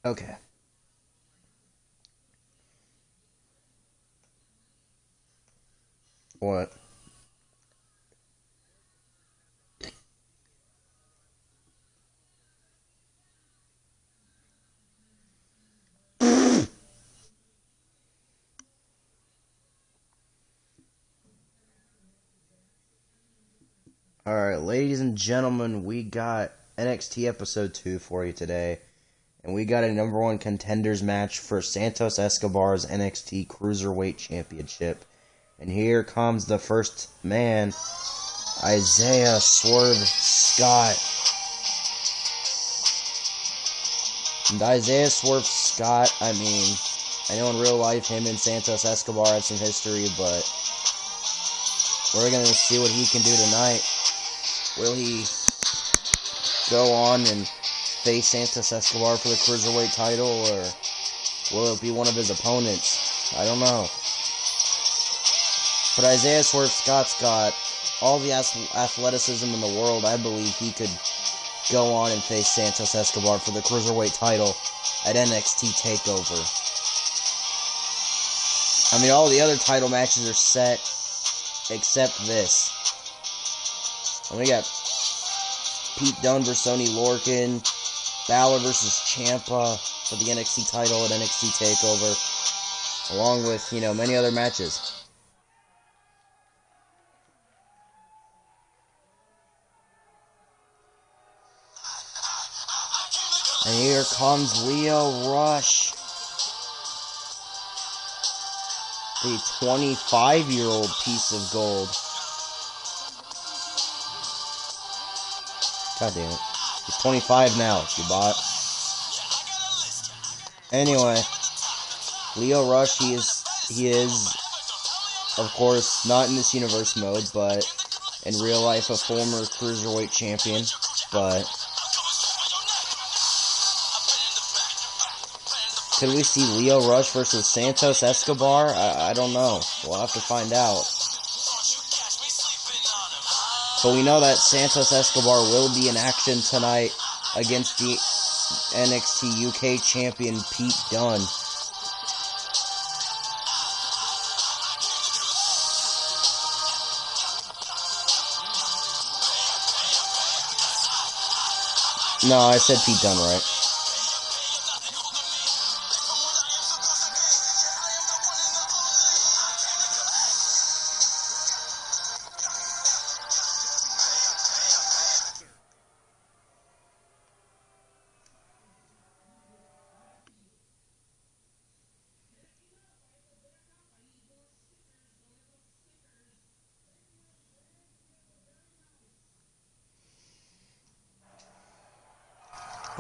Okay. What? Alright, ladies and gentlemen, we got NXT Episode 2 for you today. And we got a number one contenders match for Santos Escobar's NXT Cruiserweight Championship. And here comes the first man, Isaiah Swerve Scott. And Isaiah Swerve Scott, I mean, I know in real life him and Santos Escobar had some history, but we're going to see what he can do tonight. Will he go on and face Santos Escobar for the Cruiserweight title, or will it be one of his opponents? I don't know. But Isaiah Swerve Scott's got all the athleticism in the world. I believe he could go on and face Santos Escobar for the Cruiserweight title at NXT TakeOver. I mean, all the other title matches are set except this. And we got Pete Dunne versus Oney Lorcan, Balor versus Ciampa for the NXT title at NXT TakeOver, along with, many other matches. And here comes Lio Rush, the 25-year-old piece of gold. God damn it. He's 25 now, you bot. Anyway, Lio Rush, he is, of course, not in this universe mode, but in real life a former Cruiserweight champion, but could we see Lio Rush versus Santos Escobar? I don't know. We'll have to find out. But we know that Santos Escobar will be in action tonight against the NXT UK champion Pete Dunne. No, I said Pete Dunne, right?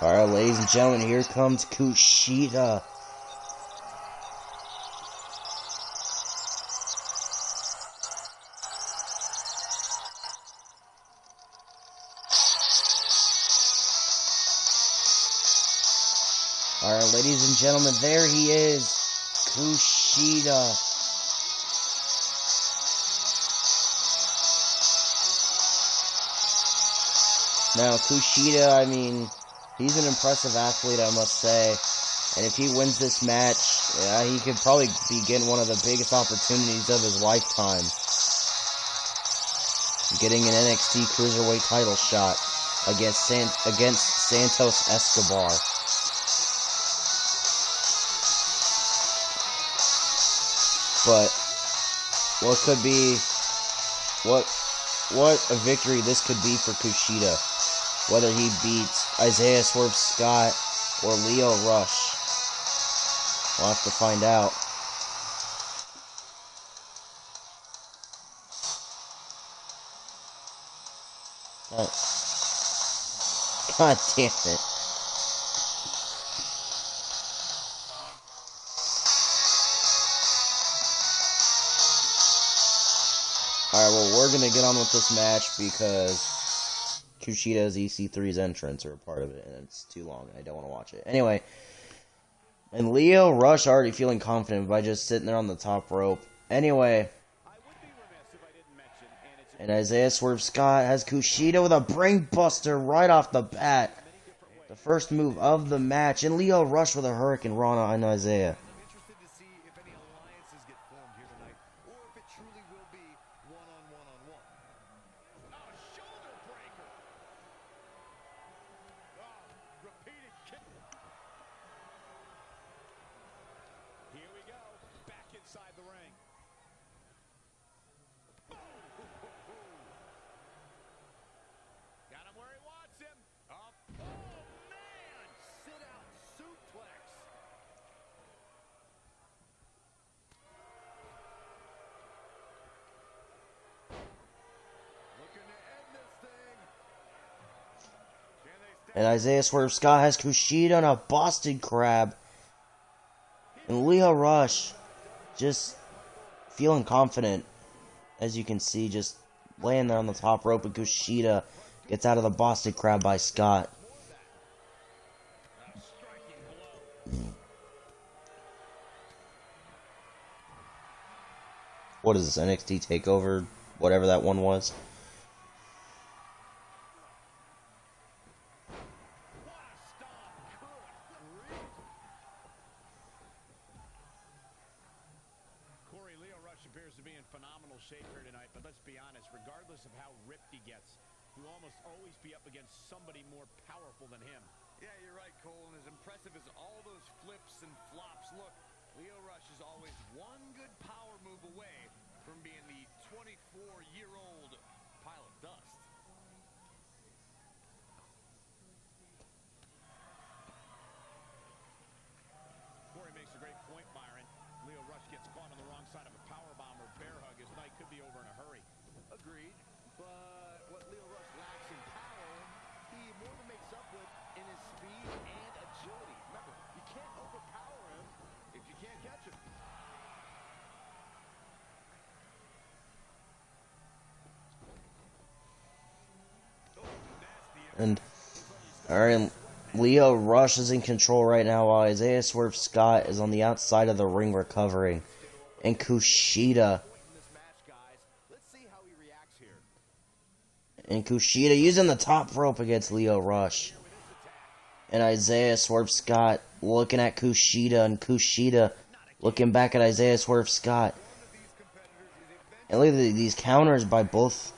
Alright, ladies and gentlemen, here comes Kushida. Alright, ladies and gentlemen, there he is. Kushida. Now, Kushida, I mean, he's an impressive athlete, I must say. And if he wins this match, he could probably be getting one of the biggest opportunities of his lifetime. Getting an NXT Cruiserweight title shot against Santos Escobar. But what a victory this could be for Kushida. Whether he beats Isaiah Swerve Scott or Lio Rush. We'll have to find out. God damn it. Alright, well, we're gonna get on with this match because Kushida's EC3's entrance are a part of it, and it's too long, and I don't want to watch it. Anyway, and Lio Rush already feeling confident by just sitting there on the top rope. Anyway, and Isaiah Swerve Scott has Kushida with a brain buster right off the bat. The first move of the match, and Lio Rush with a Hurricane Rana on Isaiah. I'm interested to see if any alliances get formed here tonight, or if it truly will be one-on-one-on-one. Oh, shoulder breaker. Oh, repeated kick. Here we go, back inside the ring. Got him where he wants him. Up. Oh, man! Sit-out suplex. Looking to end this thing. Can they stay? And Isaiah Swerve Scott has Kushida on a Boston Crab. And Lio Rush just feeling confident, as you can see, just laying there on the top rope, and Kushida gets out of the Boston Crab by Scott. What is this, NXT TakeOver? Whatever that one was. Corey, Lio Rush appears to be in phenomenal shape here tonight, but let's be honest, regardless of how ripped he gets, he will almost always be up against somebody more powerful than him. Yeah, you're right, Cole, and as impressive as all those flips and flops look, Lio Rush is always one good power move away from being the 24-year-old pile of dust. Corey makes a great point, Byron. Lio Rush gets caught on the wrong side of a powerbomb or bear hug. His night could be over in a hurry. Agreed. But what Lio Rush lacks in power, he more than makes up with in his speed and agility. Remember, you can't overpower him if you can't catch him. And, alright, Lio Rush is in control right now, while Isaiah Swerve Scott is on the outside of the ring recovering. And Kushida. And Kushida using the top rope against Lio Rush. And Isaiah Swerve Scott looking at Kushida, and Kushida looking back at Isaiah Swerve Scott. And look at these counters by both.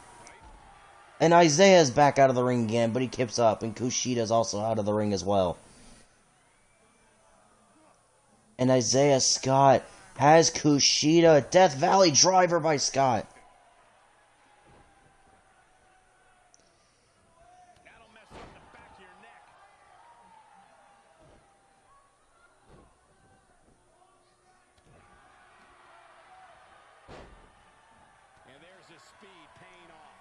And Isaiah's back out of the ring again, but he keeps up, and Kushida's also out of the ring as well. And Isaiah Scott has Kushida. Death Valley Driver by Scott. That'll mess up the back of your neck. And there's his speed paying off.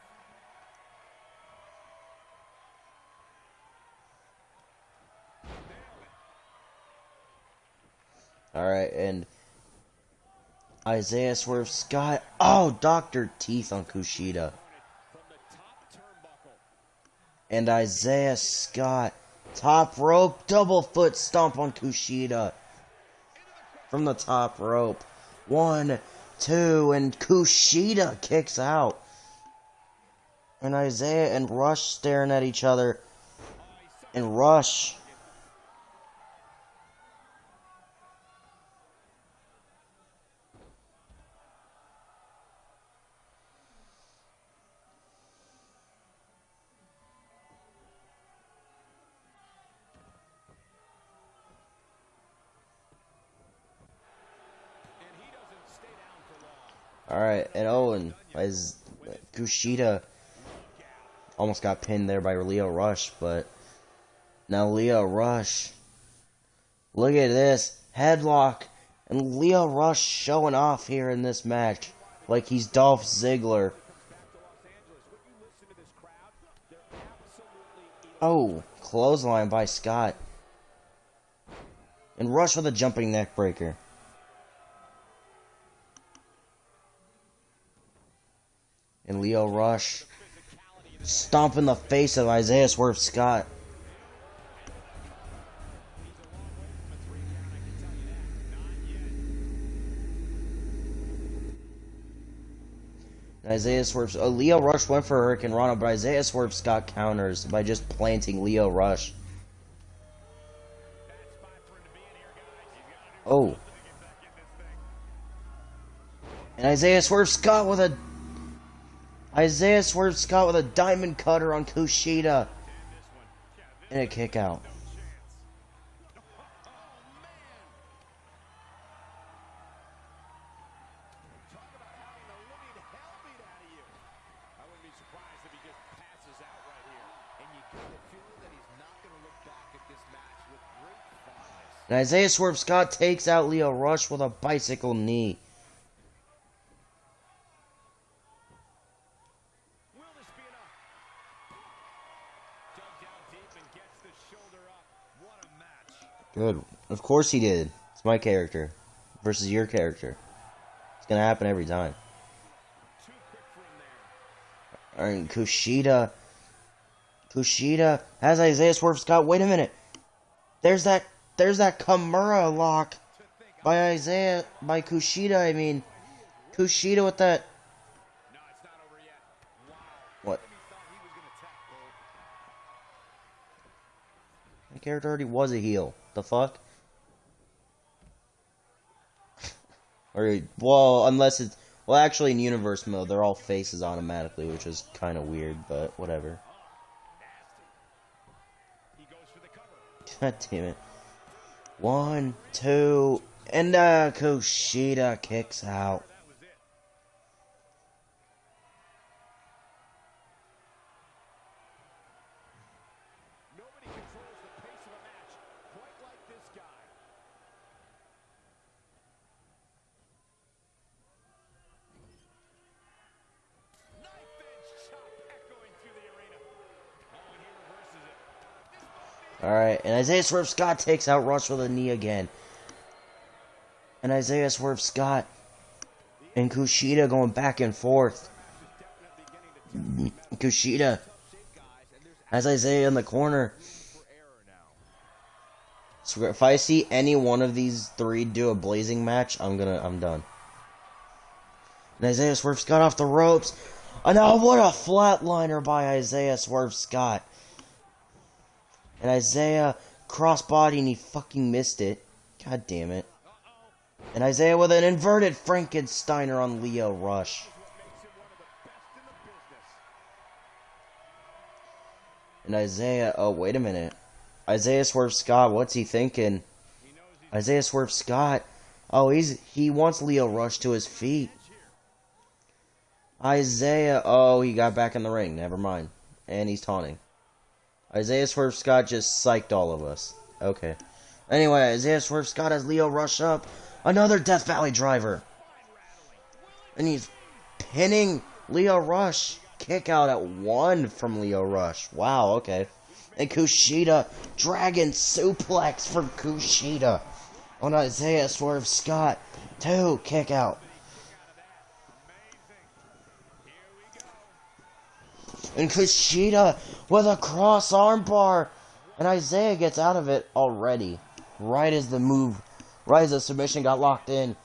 Alright, and Isaiah Swerve Scott. Oh, Dr. Teeth on Kushida. From the top turnbuckle. And Isaiah Scott. Top rope, double foot stomp on Kushida. From the top rope. 1, 2, and Kushida kicks out. And Isaiah and Rush staring at each other. And Rush. Alright, and Owen, as Kushida almost got pinned there by Lio Rush, but now Lio Rush, look at this, headlock, and Lio Rush showing off here in this match, like he's Dolph Ziggler. Oh, clothesline by Scott. And Rush with a jumping neck breaker. And Lio Rush stomping the face of Isaiah Swerve Scott. Isaiah Swerve. Lio Rush went for Hurricane Rana, but Isaiah Swerve Scott counters by just planting Lio Rush. Oh. And Isaiah Swerve Scott with a diamond cutter on Kushida. And a kick out. And Isaiah Swerve Scott takes out Lio Rush with a bicycle knee. Good. Of course he did. It's my character versus your character. It's gonna happen every time. Alright, Kushida has Isaiah Swerve Scott. Wait a minute. There's that Kimura lock by Kushida. I mean, Kushida with that. What? My character already was a heel. The fuck? Or, well, unless it's... Well, actually, in universe mode, they're all faces automatically, which is kind of weird, but whatever. God damn it. 1, 2, and Kushida kicks out. Alright, and Isaiah Swerve Scott takes out Rush with a knee again. And Isaiah Swerve Scott and Kushida going back and forth. Kushida has Isaiah in the corner. So if I see any one of these three do a blazing match, I'm done. And Isaiah Swerve Scott off the ropes. Oh no, what a flatliner by Isaiah Swerve Scott. And Isaiah crossbody and he fucking missed it. God damn it. And Isaiah with an inverted Frankensteiner on Lio Rush. And Isaiah, oh wait a minute. Isaiah Swerve Scott, what's he thinking? Isaiah Swerve Scott, oh he wants Lio Rush to his feet. Isaiah, oh he got back in the ring, never mind. And he's taunting. Isaiah Swerve Scott just psyched all of us. Okay. Anyway, Isaiah Swerve Scott has Lio Rush up. Another Death Valley driver. And he's pinning Lio Rush. Kick out at 1 from Lio Rush. Wow, okay. And Kushida. Dragon suplex from Kushida. On Isaiah Swerve Scott. 2. Kick out. And Kushida with a cross armbar. And Isaiah gets out of it already. Right as the submission got locked in.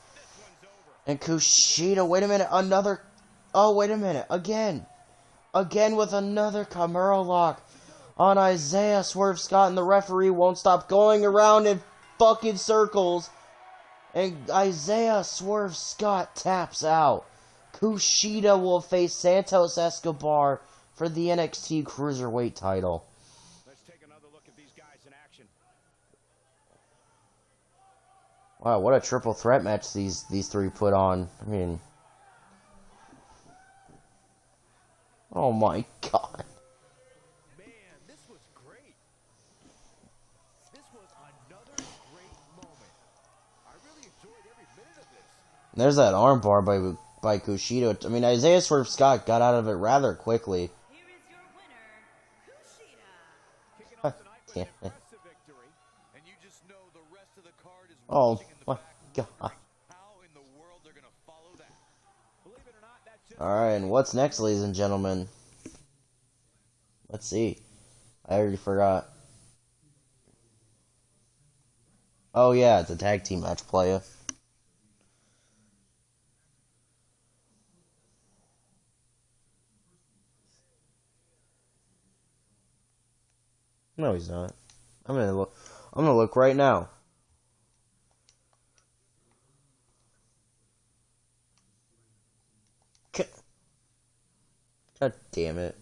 And Kushida, wait a minute, another... Oh, wait a minute, again. Again with another Kimura lock on Isaiah Swerve Scott. And the referee won't stop going around in fucking circles. And Isaiah Swerve Scott taps out. Kushida will face Santos Escobar for the NXT Cruiserweight title. Let's take another look at these guys in action. Wow, what a triple threat match these three put on. I mean, oh my god. Man, this was great. This was another great moment. I really enjoyed every minute of this. There's that armbar by Kushida. I mean, Isaiah Swerve Scott got out of it rather quickly. Oh my god. Alright, and what's next, ladies and gentlemen? Let's see. I already forgot. Oh yeah, it's a tag team match, playa. No, he's not. I'm gonna look right now. God damn it.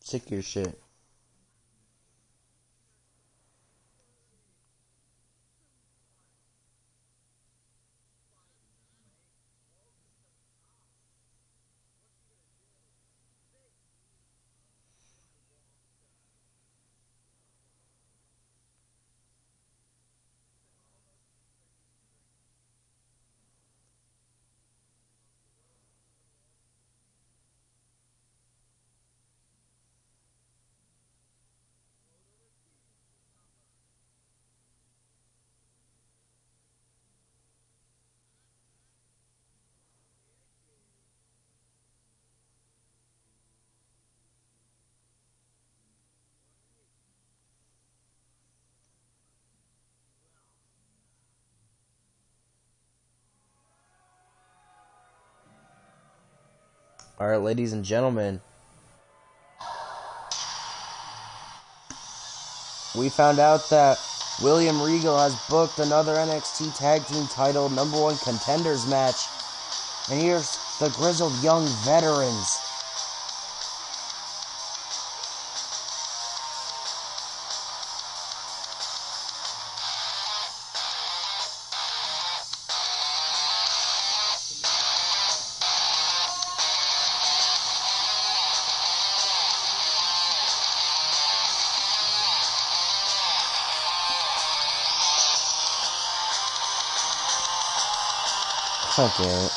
Sick of your shit. Alright, ladies and gentlemen. We found out that William Regal has booked another NXT Tag Team title #1 contenders match. And here's the Grizzled Young Veterans. God damn it.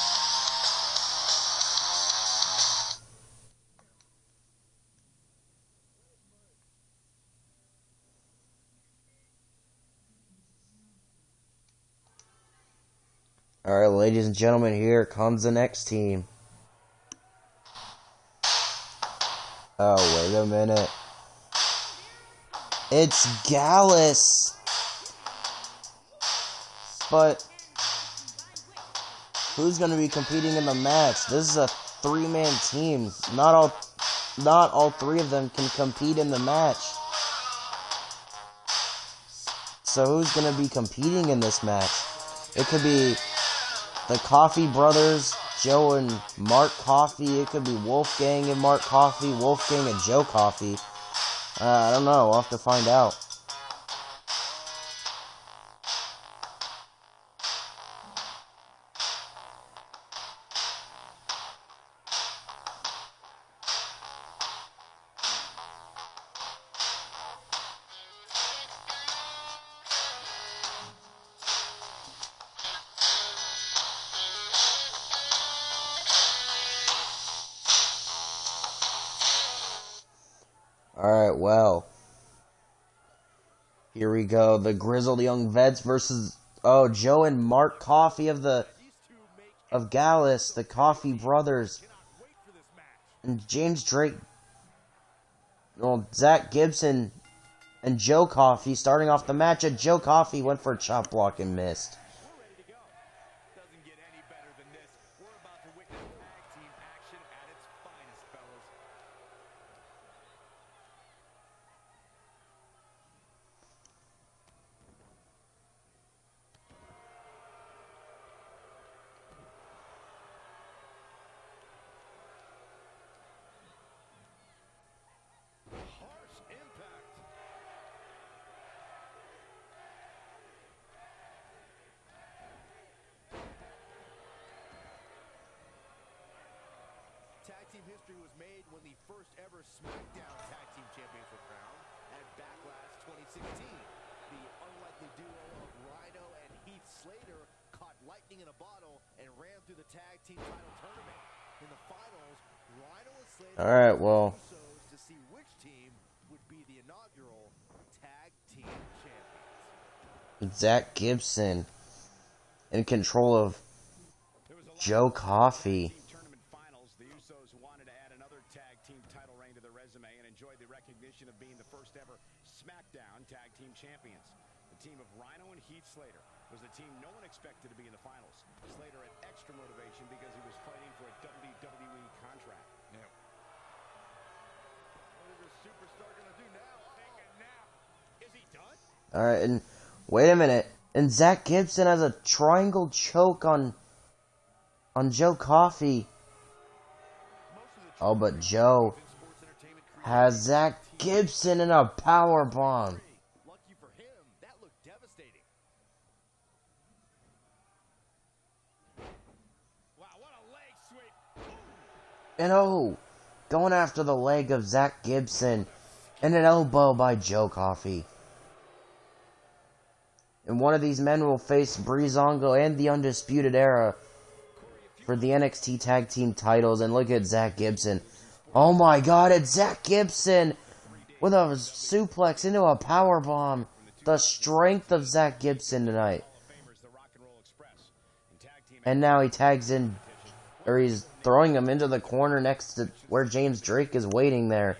Alright, ladies and gentlemen, here comes the next team. Oh, wait a minute. It's Gallus! But who's going to be competing in the match? This is a 3-man team. Not all 3 of them can compete in the match. So who's going to be competing in this match? It could be the Coffee Brothers, Joe and Mark Coffee. It could be Wolfgang and Mark Coffee, Wolfgang and Joe Coffee. I don't know. We'll have to find out. Alright, well. Here we go. The Grizzled Young Vets versus Joe and Mark Coffee of Gallus, the Coffee Brothers. And James Drake, Zach Gibson and Joe Coffee starting off the match. And Joe Coffee went for a chop block and missed. team history was made when the first ever SmackDown Tag Team Champions were crowned at Backlash 2016. The unlikely duo of Rhino and Heath Slater caught lightning in a bottle and ran through the tag team title tournament. In the finals, Rhino and Slater to see which team would be the inaugural tag team champions. Zach Gibson in control of Joe Coffey. Tournament finals, the Usos wanted to add another tag team title reign to their resume and enjoy the recognition of being the first ever SmackDown Tag Team Champions. The team of Rhino and Heath Slater was the team no one expected to be in the finals. Slater had extra motivation because he was fighting for a WWE contract. Yeah. What is this superstar gonna do now? Take a nap. Is he done? All right, and wait a minute. And Zach Gibson has a triangle choke on Joe Coffey. Oh, but Joe has Zach Gibson in a power bomb. Lucky for him, that looked devastating. Wow, what a leg sweep. And oh, going after the leg of Zach Gibson. And an elbow by Joe Coffey. And one of these men will face Breezango and the Undisputed Era for the NXT Tag Team titles. And look at Zach Gibson. Oh my God, it's Zach Gibson with a suplex into a powerbomb. The strength of Zach Gibson tonight. And now he tags in, or he's throwing him into the corner next to where James Drake is waiting there.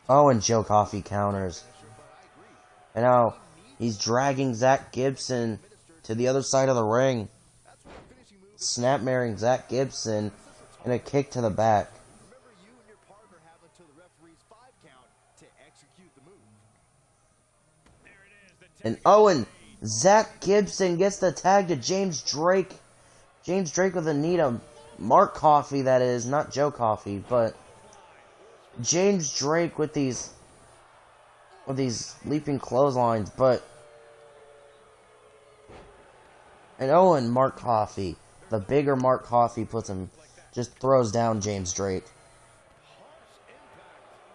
Oh, and Joe Coffey counters. And now he's dragging Zach Gibson to the other side of the ring. Snapmaring Zach Gibson and a kick to the back. Remember, you and your partner have until the referee's 5 count to execute the move. There it is. And Owen, Zach Gibson gets the tag to James Drake. James Drake with a knee to Mark Coffey, that is, not Joe Coffey, but James Drake with these leaping clotheslines, but and Owen, Mark Coffey, the bigger Mark Coffey just throws down James Drake.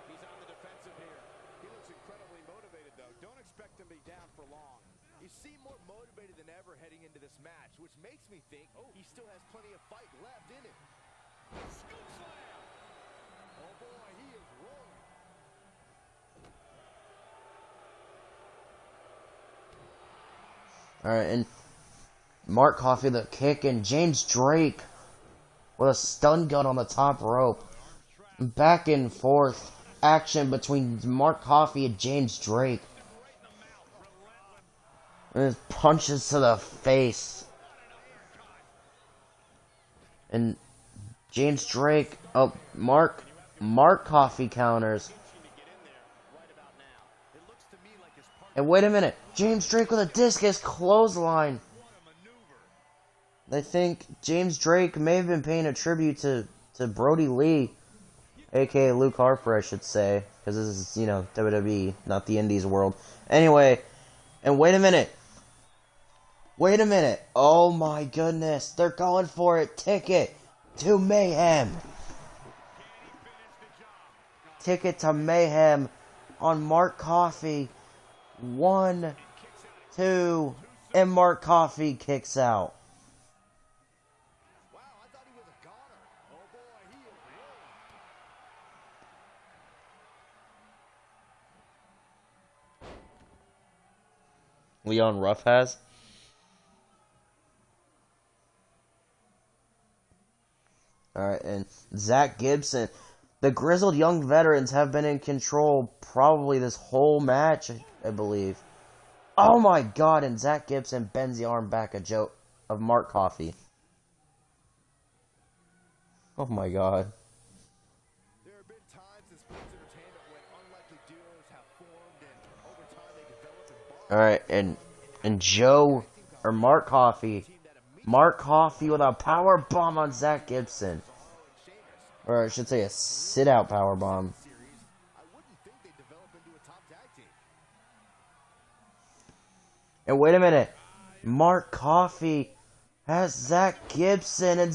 He's on the defensive here. He looks incredibly motivated, though. Don't expect him to be down for long. He seemed more motivated than ever heading into this match, which makes me think he still has plenty of fight left in him. Scoop slam! Oh boy, he is rolling. Alright, and Mark Coffey the kick, and James Drake with a stun gun on the top rope. Back and forth action between Mark Coffey and James Drake. And his punches to the face. And James Drake, Mark Coffey counters. And wait a minute, James Drake with a discus clothesline. I think James Drake may have been paying a tribute to Brody Lee, aka Luke Harper, I should say, because this is, WWE, not the Indies world. Anyway, and wait a minute. Oh my goodness, they're going for it. Ticket to Mayhem. Ticket to Mayhem on Mark Coffey. 1, 2, and Mark Coffey kicks out. Wow, I thought he was a goner. Oh boy, he is rolling. Leon Ruff has. Alright, and Zach Gibson. The grizzled young veterans have been in control probably this whole match, I believe. Oh my God, and Zach Gibson bends the arm back of Mark Coffey. Oh my God. There have been times in sports entertainment when unlikely duos have formed and over time they develop and bond. Alright, and Joe, or Mark Coffey with a power bomb on Zach Gibson. Or I should say a sit-out power bomb. I wouldn't think they'd develop into a top tag team. And wait a minute. Mark Coffey has Zach Gibson, and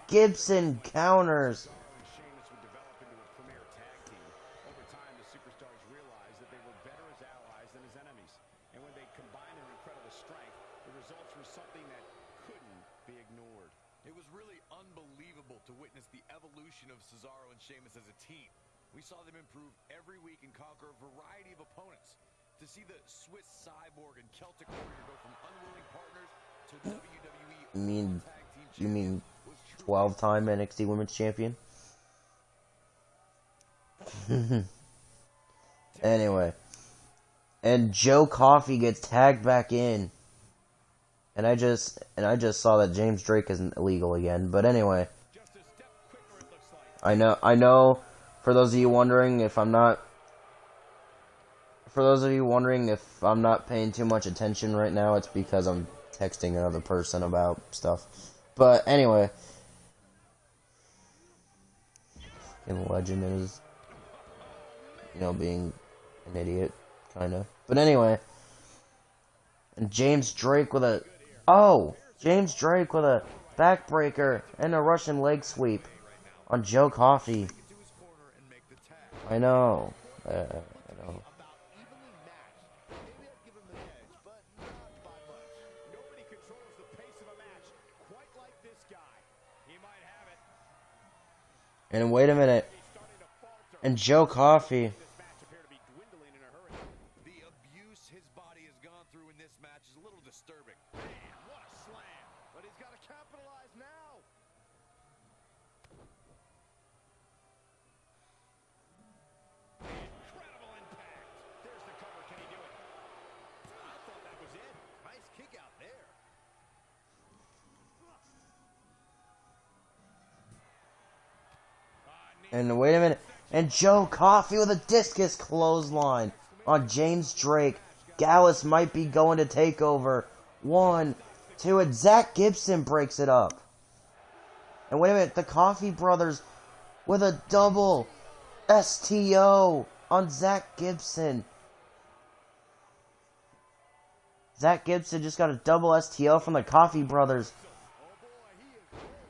Gibson counters. Sheamus would develop into a premier tag team. Over time, the superstars realized that they were better as allies than as enemies. And when they combined their incredible strength, the results were something that couldn't be ignored. It was really unbelievable to witness the evolution of Cesaro and Sheamus as a team. We saw them improve every week and conquer a variety of opponents. To see the Swiss Cyborg and Celtic Warrior go from unwilling partners to WWE You mean 12-time NXT Women's Champion? Anyway. And Joe Coffey gets tagged back in. And I just saw that James Drake isn't illegal again. But anyway. I know for those of you wondering if I'm not paying too much attention right now, it's because I'm texting another person about stuff. But anyway, and Legend is, being an idiot, kind of. But anyway, and James Drake with a backbreaker and a Russian leg sweep on Joe Coffey. I know. And wait a minute. And Joe Coffey. The abuse his body has gone through in this match is a little disturbing. Man, what a slam. But he's got to capitalize now. Incredible impact. There's the cover. Can he do it? I thought that was it. Nice kick out there. And wait a minute. And Joe Coffey with a discus clothesline on James Drake. Gallus might be going to take over. 1, 2, and Zach Gibson breaks it up. And wait a minute. The Coffey brothers with a double STO on Zach Gibson. Zach Gibson just got a double STO from the Coffey brothers.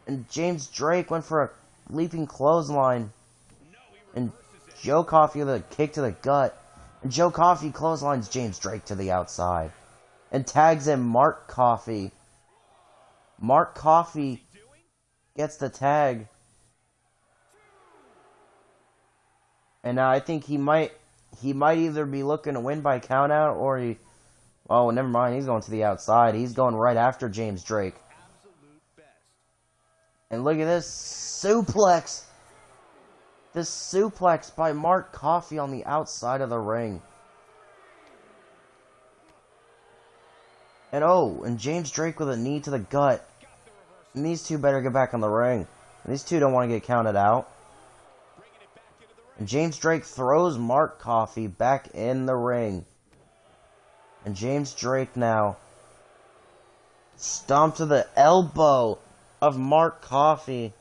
And James Drake went for a leaping clothesline. And Joe Coffey with a kick to the gut. And Joe Coffey clotheslines James Drake to the outside. And tags in Mark Coffey. Mark Coffey gets the tag. And now I think he might either be looking to win by countout or he... Oh, never mind. He's going to the outside. He's going right after James Drake. And look at this suplex. This suplex by Mark Coffey on the outside of the ring. And James Drake with a knee to the gut. And these two better get back on the ring. And these two don't want to get counted out. And James Drake throws Mark Coffey back in the ring. And James Drake now stomp to the elbow of Mark Coffey.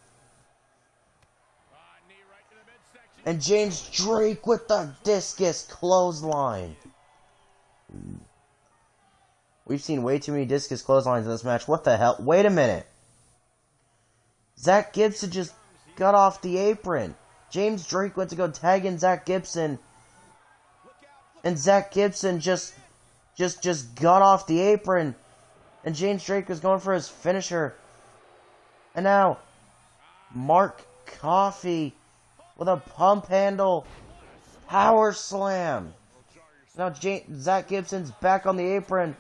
And James Drake with the discus clothesline. We've seen way too many discus clotheslines in this match. What the hell? Wait a minute. Zach Gibson just got off the apron. James Drake went to go tag in Zach Gibson. And Zach Gibson just got off the apron. And James Drake was going for his finisher. And now, Mark Coffey with a pump handle power slam. Now Zach Gibson's back on the apron.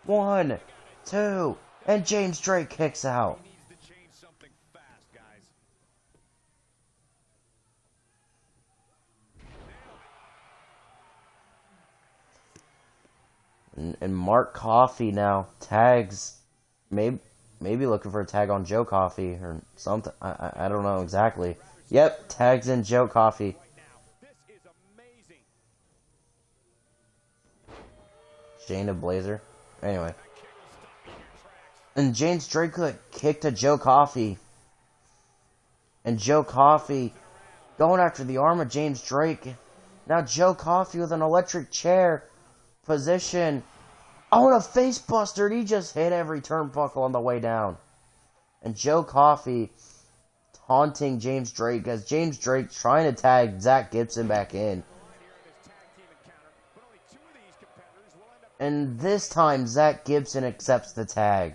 1, 2, and James Drake kicks out. And Mark Coffey now tags, maybe looking for a tag on Joe Coffey or something. I don't know exactly. Yep, tags in Joe Coffey. Shayna Blazer. Anyway. And James Drake with a kick to Joe Coffey. And Joe Coffey going after the arm of James Drake. Now Joe Coffey with an electric chair position. Oh, and a face buster. He just hit every turnbuckle on the way down. And Joe Coffey taunting James Drake as James Drake's trying to tag Zach Gibson back in. And this time, Zach Gibson accepts the tag.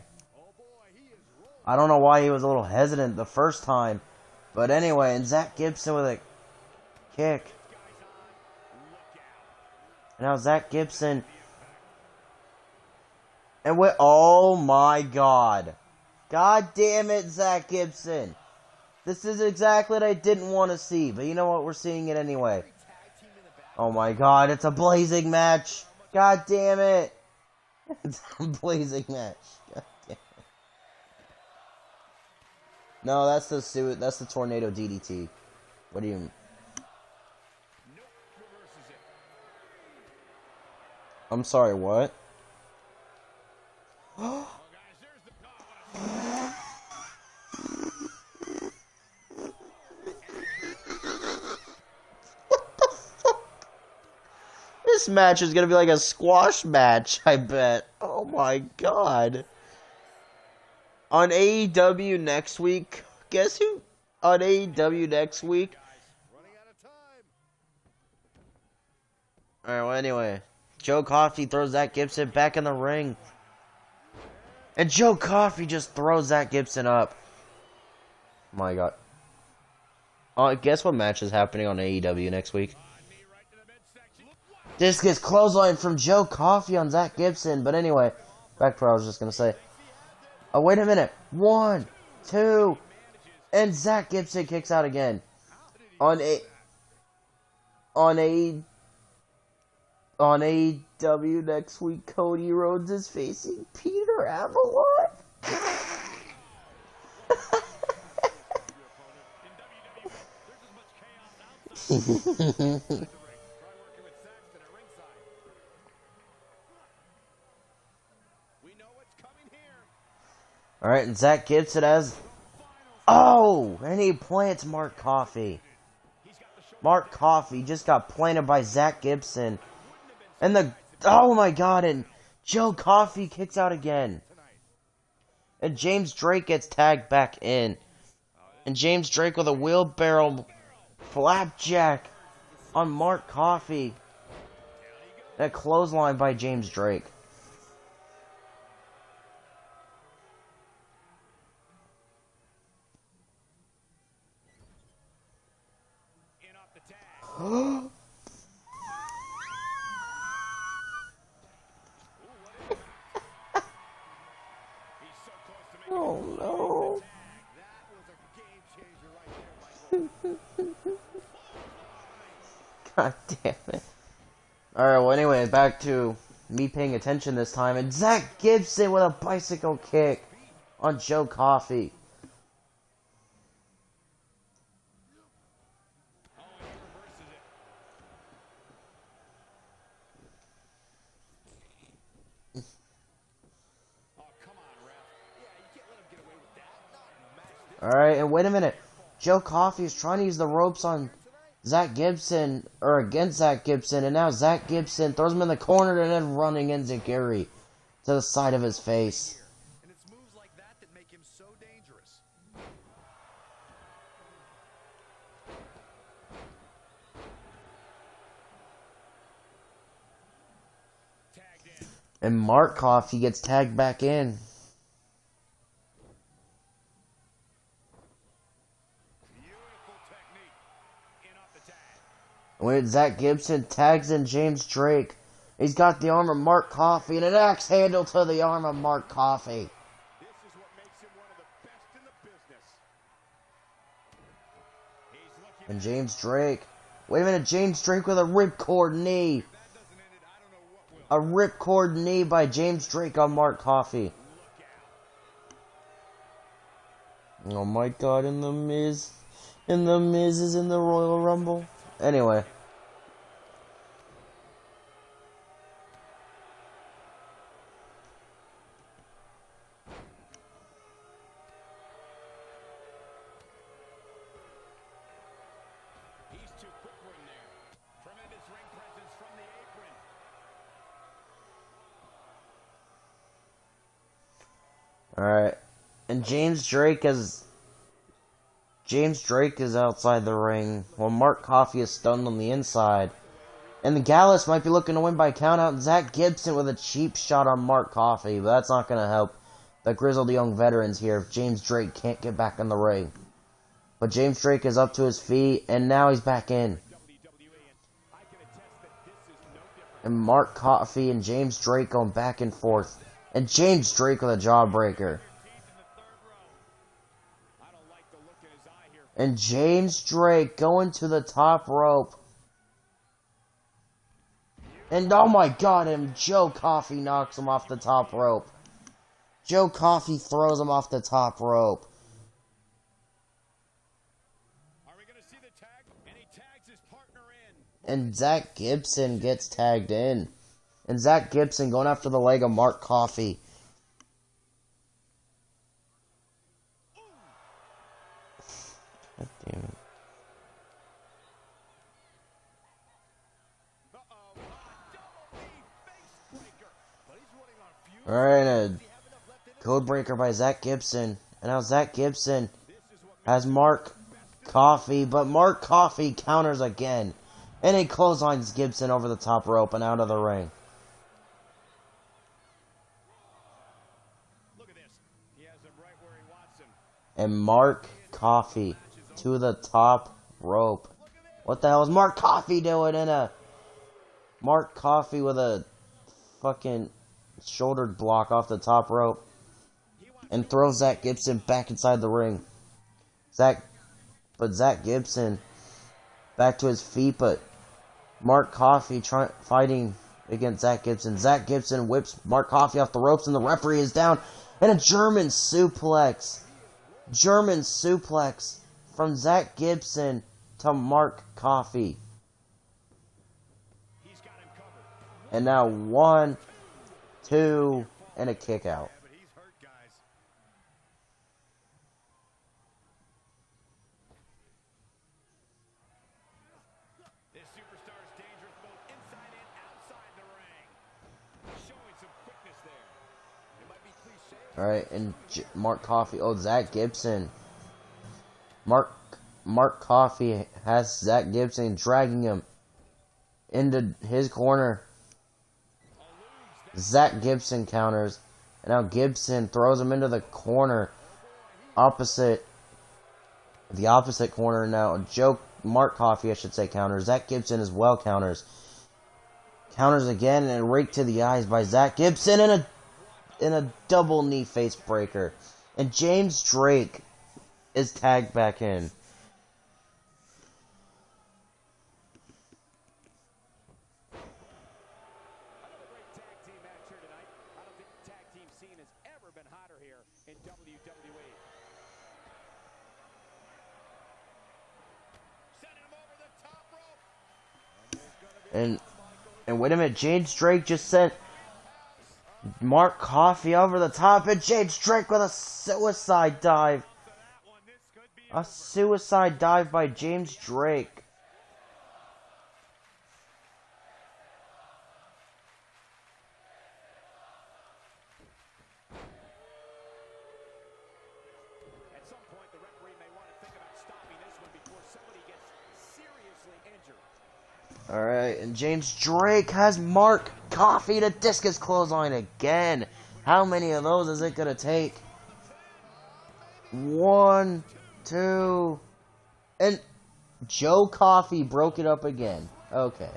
I don't know why he was a little hesitant the first time. But anyway, and Zach Gibson with a kick. Now Zach Gibson. And with, oh my God. God damn it, Zach Gibson. This is exactly what I didn't want to see. But you know what? We're seeing it anyway. Oh my God, it's a blazing match. God damn it. It's a blazing match. God damn it. No, that's the tornado DDT. What do you mean? I'm sorry, what? This match is gonna be like a squash match, I bet. Oh my God. On AEW next week, guess who? On AEW next week. Alright, well, anyway. Joe Coffey throws Zach Gibson back in the ring. And Joe Coffey just throws Zach Gibson up. My God. Guess what match is happening on AEW next week? This gets clothesline from Joe Coffey on Zach Gibson. But anyway, back to what I was just going to say. Oh, wait a minute. 1, 2, and Zach Gibson kicks out again. On AEW next week, Cody Rhodes is facing Peter Avalon. Alright, and Zach Gibson has... Oh! And he plants Mark Coffey. Mark Coffey just got planted by Zach Gibson. And the... Oh my God, and Joe Coffey kicks out again. And James Drake gets tagged back in. And James Drake with a wheelbarrow flapjack on Mark Coffey. And a clothesline by James Drake. Oh no. God damn it. Alright, well anyway, back to me paying attention this time. And Zach Gibson with a bicycle kick on Joe Coffey. Alright, and wait a minute. Joe Coffey is trying to use the ropes on Zach Gibson, or against Zach Gibson, and now Zach Gibson throws him in the corner and then running enziguri to the side of his face. And it's moves like that that make him so dangerous. Tagged in. And Mark Coffey gets tagged back in. When Zach Gibson tags in James Drake, he's got the arm of Mark Coffey and an axe handle to the arm of Mark Coffey. This is what makes him one of the best in the business. And James Drake. Wait a minute, James Drake with a ripcord knee. A ripcord knee by James Drake on Mark Coffey. Oh my God, and the Miz. And the Miz is in the Royal Rumble. Anyway. He's too quick for him there. Tremendous ring presence from the apron. Alright. And James Drake has James Drake is outside the ring, while Mark Coffey is stunned on the inside. And the Gallus might be looking to win by countout, and Zach Gibson with a cheap shot on Mark Coffey, but that's not going to help the grizzled young veterans here if James Drake can't get back in the ring. But James Drake is up to his feet, and now he's back in. And Mark Coffey and James Drake going back and forth. And James Drake with a jawbreaker. And James Drake going to the top rope. And oh my god, and Joe Coffey knocks him off the top rope. Joe Coffey throws him off the top rope. And Zach Gibson gets tagged in. And Zach Gibson going after the leg of Mark Coffey. God damn it. Alright, a code breaker by Zach Gibson. And now Zach Gibson has Mark Coffey, but Mark Coffey counters again. And he clotheslines Gibson over the top rope and out of the ring. Look at this. He has him right where he wants him. And Mark Coffey to the top rope. What the hell is Mark Coffey doing in a... Mark Coffey with a fucking shouldered block off the top rope. And throws Zach Gibson back inside the ring. Zach Gibson back to his feet, but Mark Coffey fighting against Zach Gibson. Zach Gibson whips Mark Coffey off the ropes, and the referee is down. And a German suplex. German suplex from Zach Gibson to Mark Coffey. And now 1, 2, and a kick out. Alright, and Mark Coffey, Zach Gibson. Mark Coffey has Zach Gibson dragging him into his corner. Zach Gibson counters, and now Gibson throws him into the corner. The opposite corner now. Mark Coffey, I should say, counters. Zach Gibson as well counters. Counters again, and a rake to the eyes by Zach Gibson, and a double knee face breaker. And James Drake is tagged back in. Another great tag team match here tonight. I don't think the tag team scene has ever been hotter here in WWE. Sending him over the top rope. And wait a minute, James Drake just sent Mark Coffey over the top, and James Drake with a suicide dive. A suicide dive by James Drake. At some point, the referee may want to think about stopping this one before somebody gets seriously injured. Alright, and James Drake has Mark Coffey to discus clothesline again. How many of those is it going to take? 1, 2, and Joe Coffey broke it up again. Okay.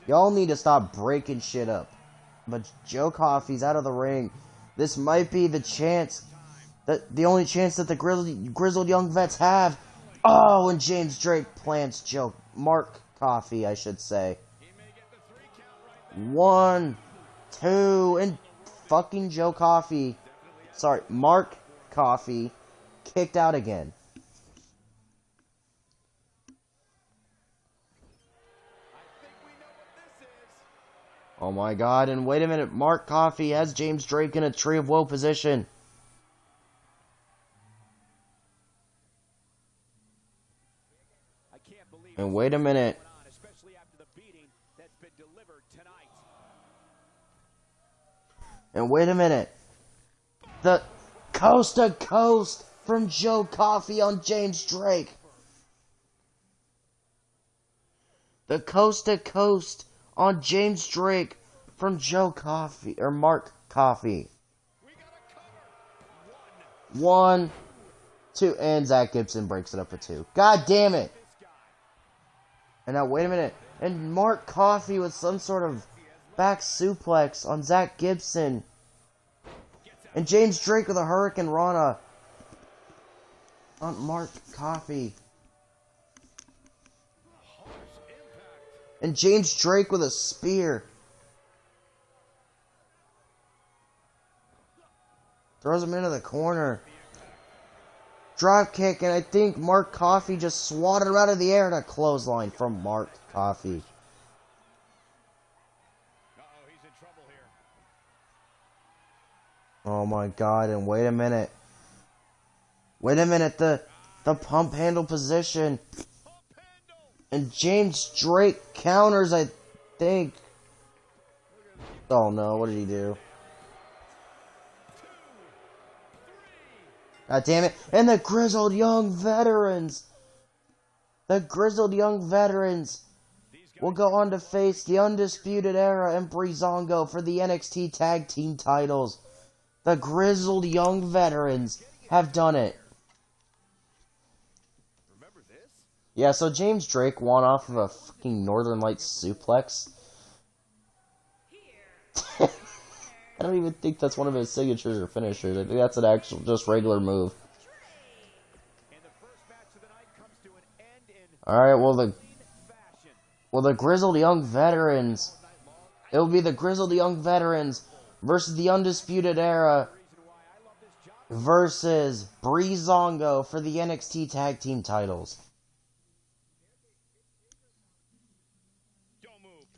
Y'all need to stop breaking shit up. But Joe Coffey's out of the ring. This might be the chance, the only chance that the grizzled young vets have. Oh, and James Drake plants Mark Coffey, I should say. 1, 2, and fucking Mark Coffey kicked out again. Oh my god, and wait a minute, Mark Coffey has James Drake in a Tree of Woe position. And wait a minute. And wait a minute. The coast to coast from Joe Coffey on James Drake. The coast to coast on James Drake from Joe Coffey, or Mark Coffey. 1, 2, and Zach Gibson breaks it up for 2. God damn it! And now, wait a minute. And Mark Coffey with some sort of back suplex on Zach Gibson. And James Drake with a Hurricane Rana on Mark Coffey. And James Drake with a spear. Throws him into the corner. Drop kick, and I think Mark Coffey just swatted him out of the air and a clothesline from Mark Coffey. He's in trouble here. Oh my god, and wait a minute. Wait a minute, the pump handle position. And James Drake counters, I think. Oh no, what did he do? God damn it. And the Grizzled Young Veterans. The Grizzled Young Veterans will go on to face the Undisputed Era and Breezango for the NXT Tag Team titles. The Grizzled Young Veterans have done it. Remember this? Yeah, so James Drake won off of a fucking Northern Lights suplex. I don't even think that's one of his signatures or finishers. I think that's an actual, just regular move. Alright, well the Grizzled Young Veterans. It will be the Grizzled Young Veterans versus the Undisputed Era versus Breezango for the NXT Tag Team titles.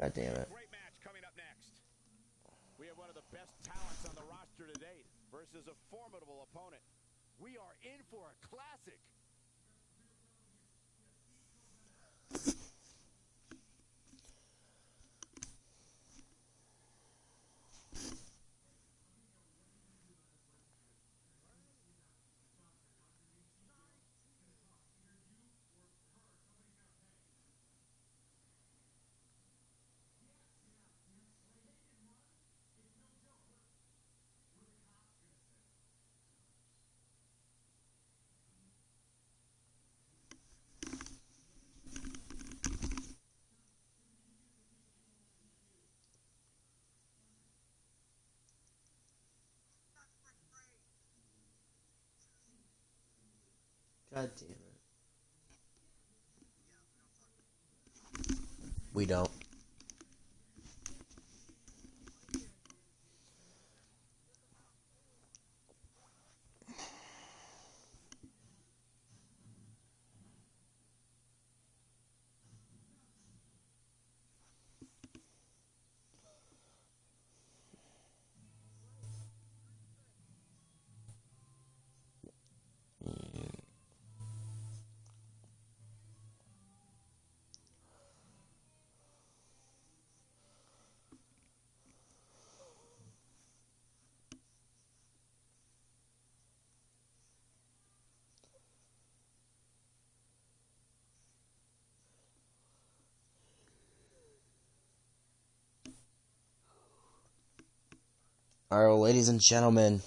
God damn it. Great match coming up next. We have one of the best talents on the roster to date versus a formidable opponent. We are in for a classic. God damn it. We don't. Alright, well, ladies and gentlemen,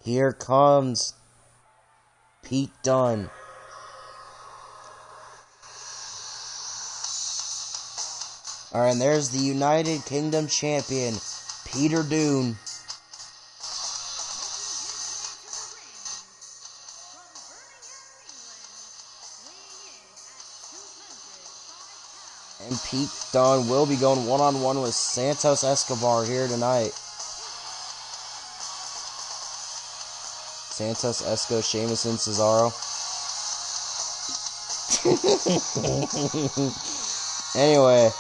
here comes Pete Dunne. Alright, and there's the United Kingdom champion, Peter Dunne. And Pete Dunne will be going one-on-one with Santos Escobar here tonight. Santos, Esco, Sheamus, and Cesaro. Anyway.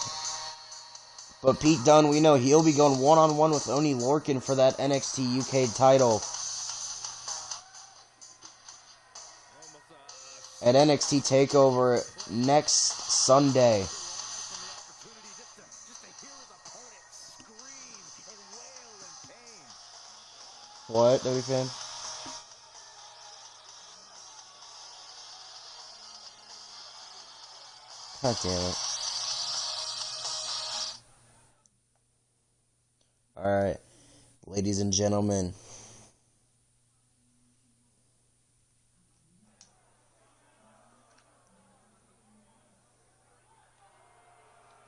But Pete Dunne, we know he'll be going one-on-one with Oney Lorcan for that NXT UK title. At NXT TakeOver next Sunday. What, WFan? God damn it. Alright, ladies and gentlemen.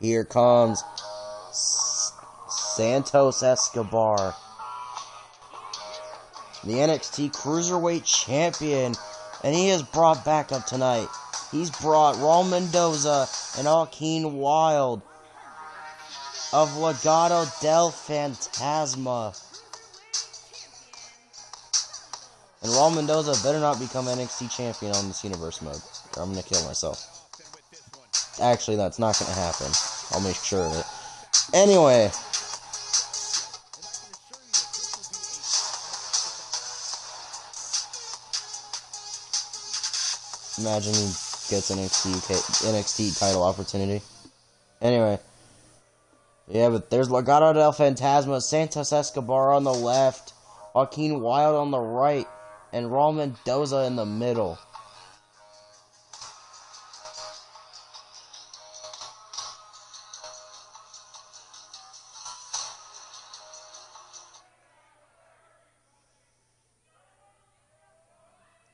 Here comes Santos Escobar, the NXT Cruiserweight Champion, and he is brought back up tonight. He's brought Raul Mendoza and Joaquin Wilde of Legado del Fantasma. And Raul Mendoza better not become NXT Champion on this universe mode, or I'm going to kill myself. Actually, that's not going to happen. I'll make sure of it. Anyway. Imagine he gets an NXT title opportunity. Anyway. Yeah, but there's Legado del Fantasma, Santos Escobar on the left, Joaquin Wilde on the right, and Raul Mendoza in the middle.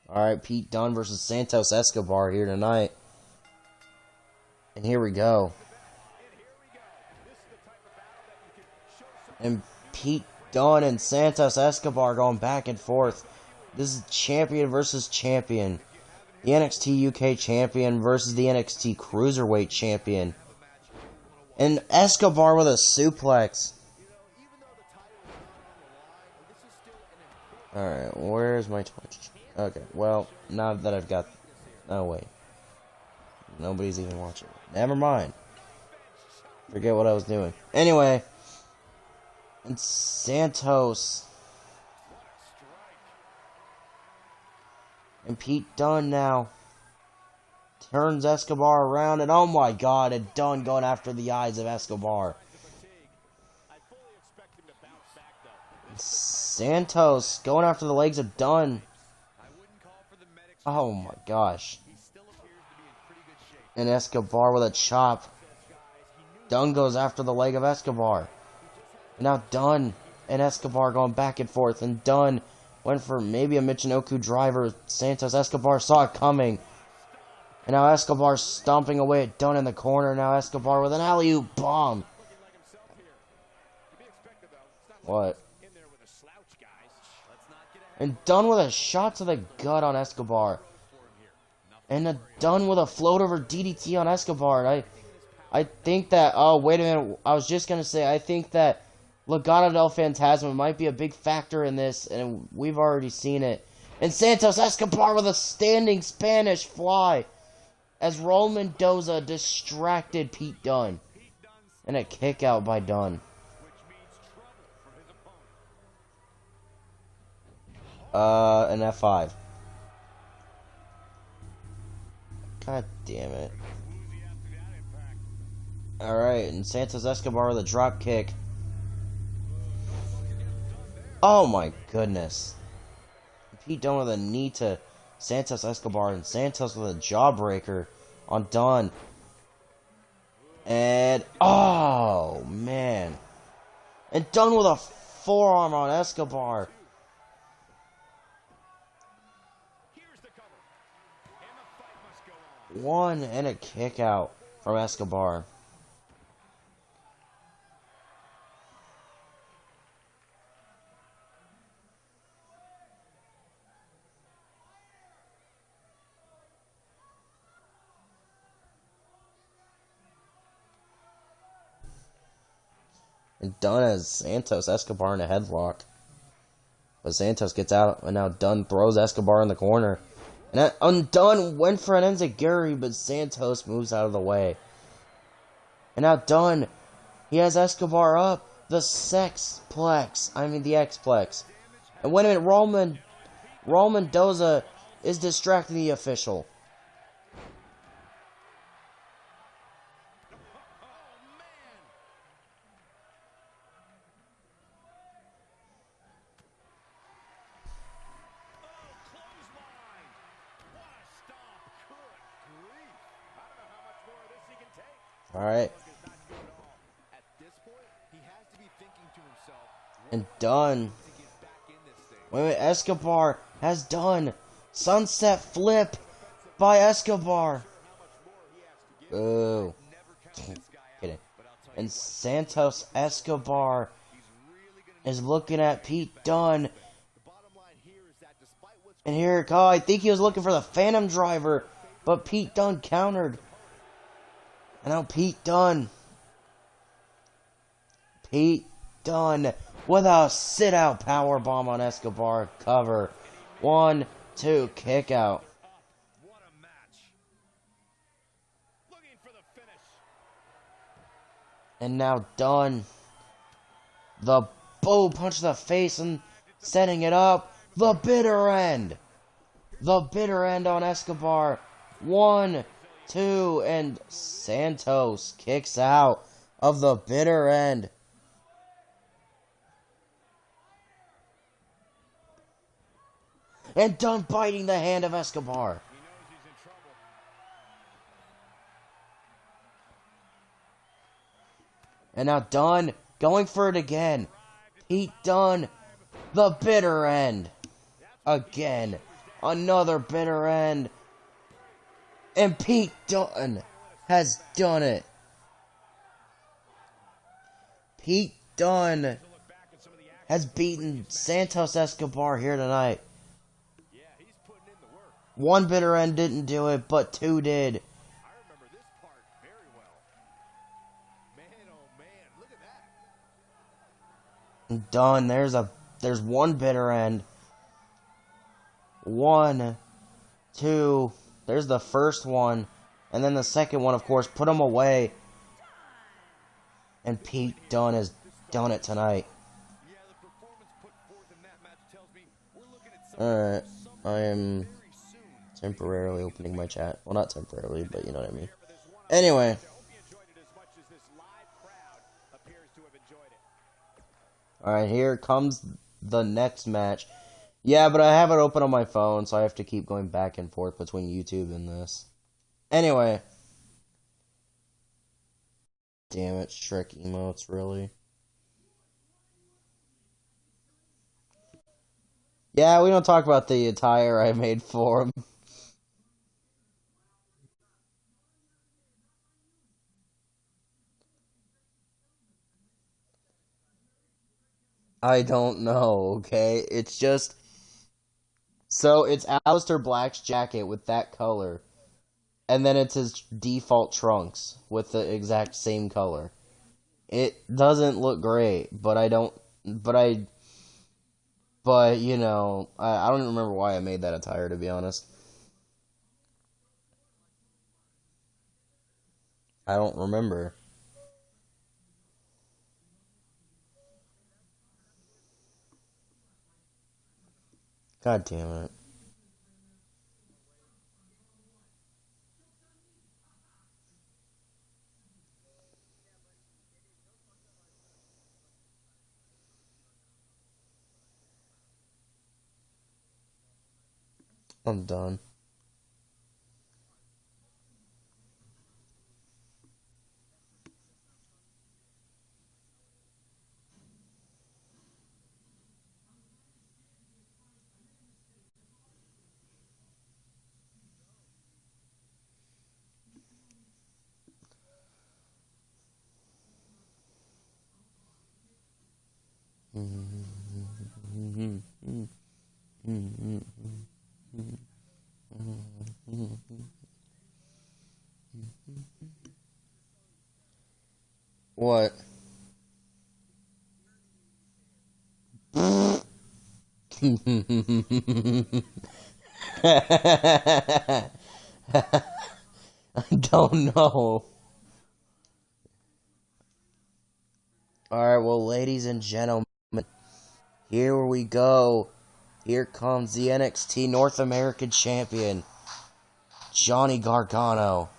Alright, Pete Dunne versus Santos Escobar here tonight. And here we go. And Pete Dunne and Santos Escobar going back and forth. This is champion versus champion. The NXT UK champion versus the NXT Cruiserweight champion. And Escobar with a suplex. Alright, where's my Twitch? Okay, well, now that I've got... Oh, wait. Nobody's even watching. Never mind. Forget what I was doing. Anyway. And Santos. And Pete Dunne now. Turns Escobar around. And oh my god, and Dunne going after the eyes of Escobar. Santos going after the legs of Dunne. Oh my gosh. And Escobar with a chop. Dunne goes after the leg of Escobar. And now Dunne and Escobar going back and forth. And Dunne went for maybe a Michinoku driver. Santos Escobar saw it coming. And now Escobar stomping away at Dunne in the corner. Now Escobar with an alley-oop bomb. What? And Dunne with a shot to the gut on Escobar. And Dunne with a float over DDT on Escobar. And I think that... Oh, wait a minute. I was just going to say, I think that Legado del Fantasma might be a big factor in this. And we've already seen it. And Santos Escobar with a standing Spanish fly. As Raul Mendoza distracted Pete Dunne. And a kick out by Dunne. An F5. God damn it. Alright, and Santos Escobar with a drop kick. Oh my goodness. Pete Dunne with a knee to Santos Escobar, and Santos with a jawbreaker on Dunne. And, oh man. And Dunne with a forearm on Escobar. One and a kick out from Escobar. And Dunne has Santos Escobar in a headlock. But Santos gets out, and now Dunne throws Escobar in the corner. And Dunne went for an enziguri, but Santos moves out of the way. And now Dunne, he has Escobar up. The X-Plex. And wait a minute, Raul Mendoza is distracting the official. Alright. At this point, he has to be thinking to himself, And done. to get back in this thing. Wait, Escobar has done. Sunset flip by Escobar. Boo. Kidding. And Santos Escobar is looking at Pete Dunne. And here it goes. I think he was looking for the Phantom Driver, but Pete Dunne countered. And now Pete Dunne with a sit-out powerbomb on Escobar. Cover. 1, 2, kick out. What a match. Looking for the finish. And now Dunne. The bow punch to the face and setting it up. The bitter end. The bitter end on Escobar. 1, 2, and Santos kicks out of the bitter end. And Dunne biting the hand of Escobar. He knows he's in trouble. And now Dunne going for it again. Pete Dunne, the bitter end. Again. Another bitter end. And Pete Dunne has done it. Pete Dunne has beaten Santos Escobar here tonight. Yeah, he's putting in the work. 1 bitter end didn't do it, but 2 did. I remember this part very well. Man, oh man, look at that. Done. There's 1 bitter end. 1, 2. There's the first one, and then the second one, of course, put him away. And Pete Dunne has done it tonight. Yeah, the performance put forth in that match tells me we're looking at Alright, something I am very soon. temporarily opening my chat. Well, not temporarily, but you know what I mean. Anyway. I hope you enjoyed it as much as this live crowd appears to have enjoyed it. Alright, here comes the next match. Yeah, but I have it open on my phone, so I have to keep going back and forth between YouTube and this. Anyway. Damn it, Shrek emotes, really. Yeah, we don't talk about the attire I made for him. I don't know, okay? It's just... So, it's Aleister Black's jacket with that color. And then it's his default trunks with the exact same color. It doesn't look great, but I don't... But, you know, I don't even remember why I made that attire, to be honest. I don't remember. God damn it. I'm done. What? I don't know. Alright, well, ladies and gentlemen, here we go. Here comes the NXT North American Champion, Johnny Gargano.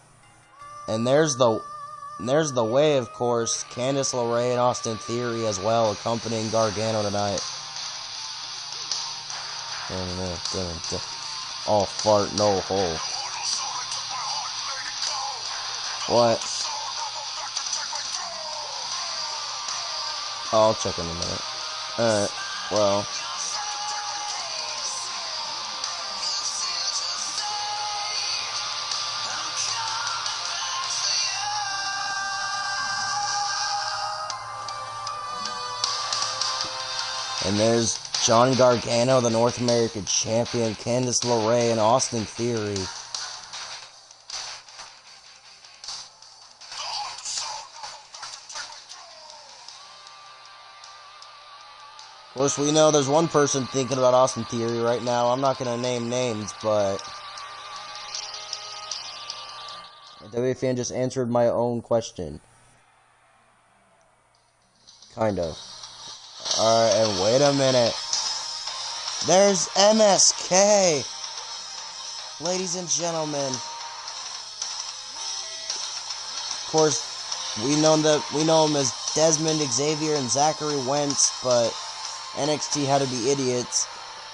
And there's the way, of course, Candice LeRae and Austin Theory as well, accompanying Gargano tonight. All fart, no hole. What? I'll check in a minute. Alright, well. And there's Johnny Gargano, the North American Champion, Candice LeRae, and Austin Theory. Of course, we know there's one person thinking about Austin Theory right now. I'm not going to name names, but a WWE fan just answered my own question. Kind of. Alright, and wait a minute. There's MSK! Ladies and gentlemen. Of course, we know him as Desmond Xavier and Zachary Wentz, but NXT had to be idiots.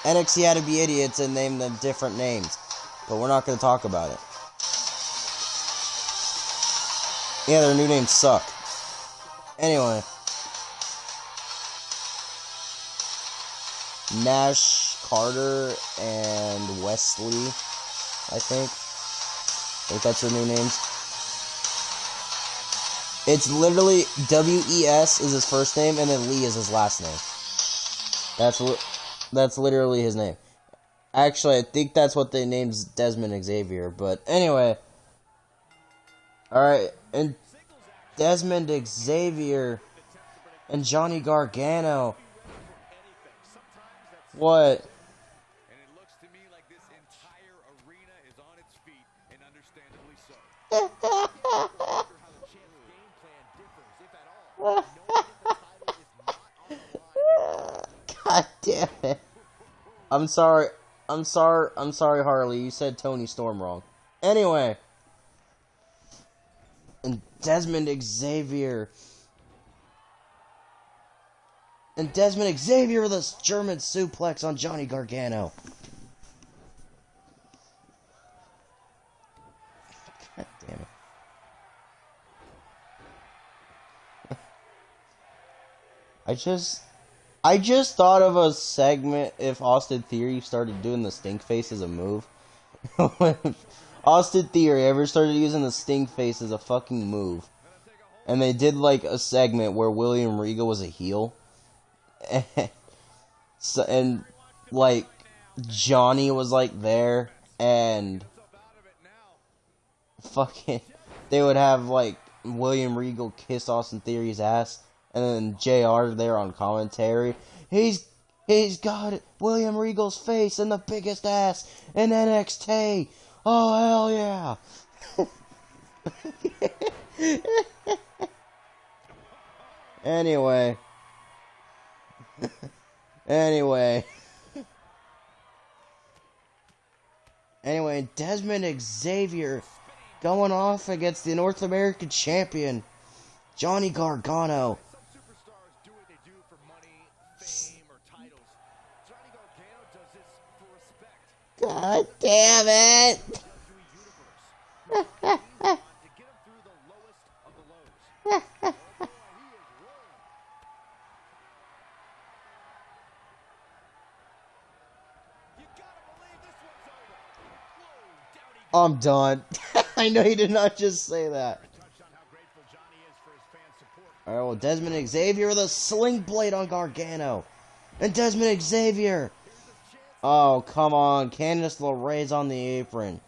NXT had to be idiots and name them different names. But we're not going to talk about it. Yeah, their new names suck. Anyway. Nash, Carter, and Wesley, I think that's their new names. It's literally W-E-S is his first name, and then Lee is his last name. That's literally his name. Actually, I think that's what they named Desmond Xavier, but anyway. Alright, and Desmond Xavier and Johnny Gargano. What? And it looks to me like this entire arena is on its feet, and understandably so. How the champ's game plan differs, if at all. Knowing that the title is not on the line. God damn it. I'm sorry, Harley. You said Tony Storm wrong. Anyway. And Desmond Xavier. And Desmond Xavier with a German suplex on Johnny Gargano. God damn it. I just thought of a segment if Austin Theory started doing the stink face as a move. Austin Theory ever started using the stink face as a fucking move. And they did like a segment where William Regal was a heel. And like Johnny was like there, and fucking they would have like William Regal kiss Austin Theory's ass, and then JR there on commentary. He's got William Regal's face and the biggest ass in NXT. Oh hell yeah! Anyway. Anyway, Desmond Xavier going off against the North American Champion, Johnny Gargano. Some superstars do what they do for money, fame, or titles. Johnny Gargano does this for respect. God damn it! To get him through the lowest of the lows. He is rolling. You gotta believe this one's over. Whoa, Downey. I'm done. I know you did not just say that. Touched on how grateful Johnny is for his fan support. Alright, well, Desmond Xavier with a sling blade on Gargano. And Desmond Xavier. Oh, come on. Candice LeRae's on the apron.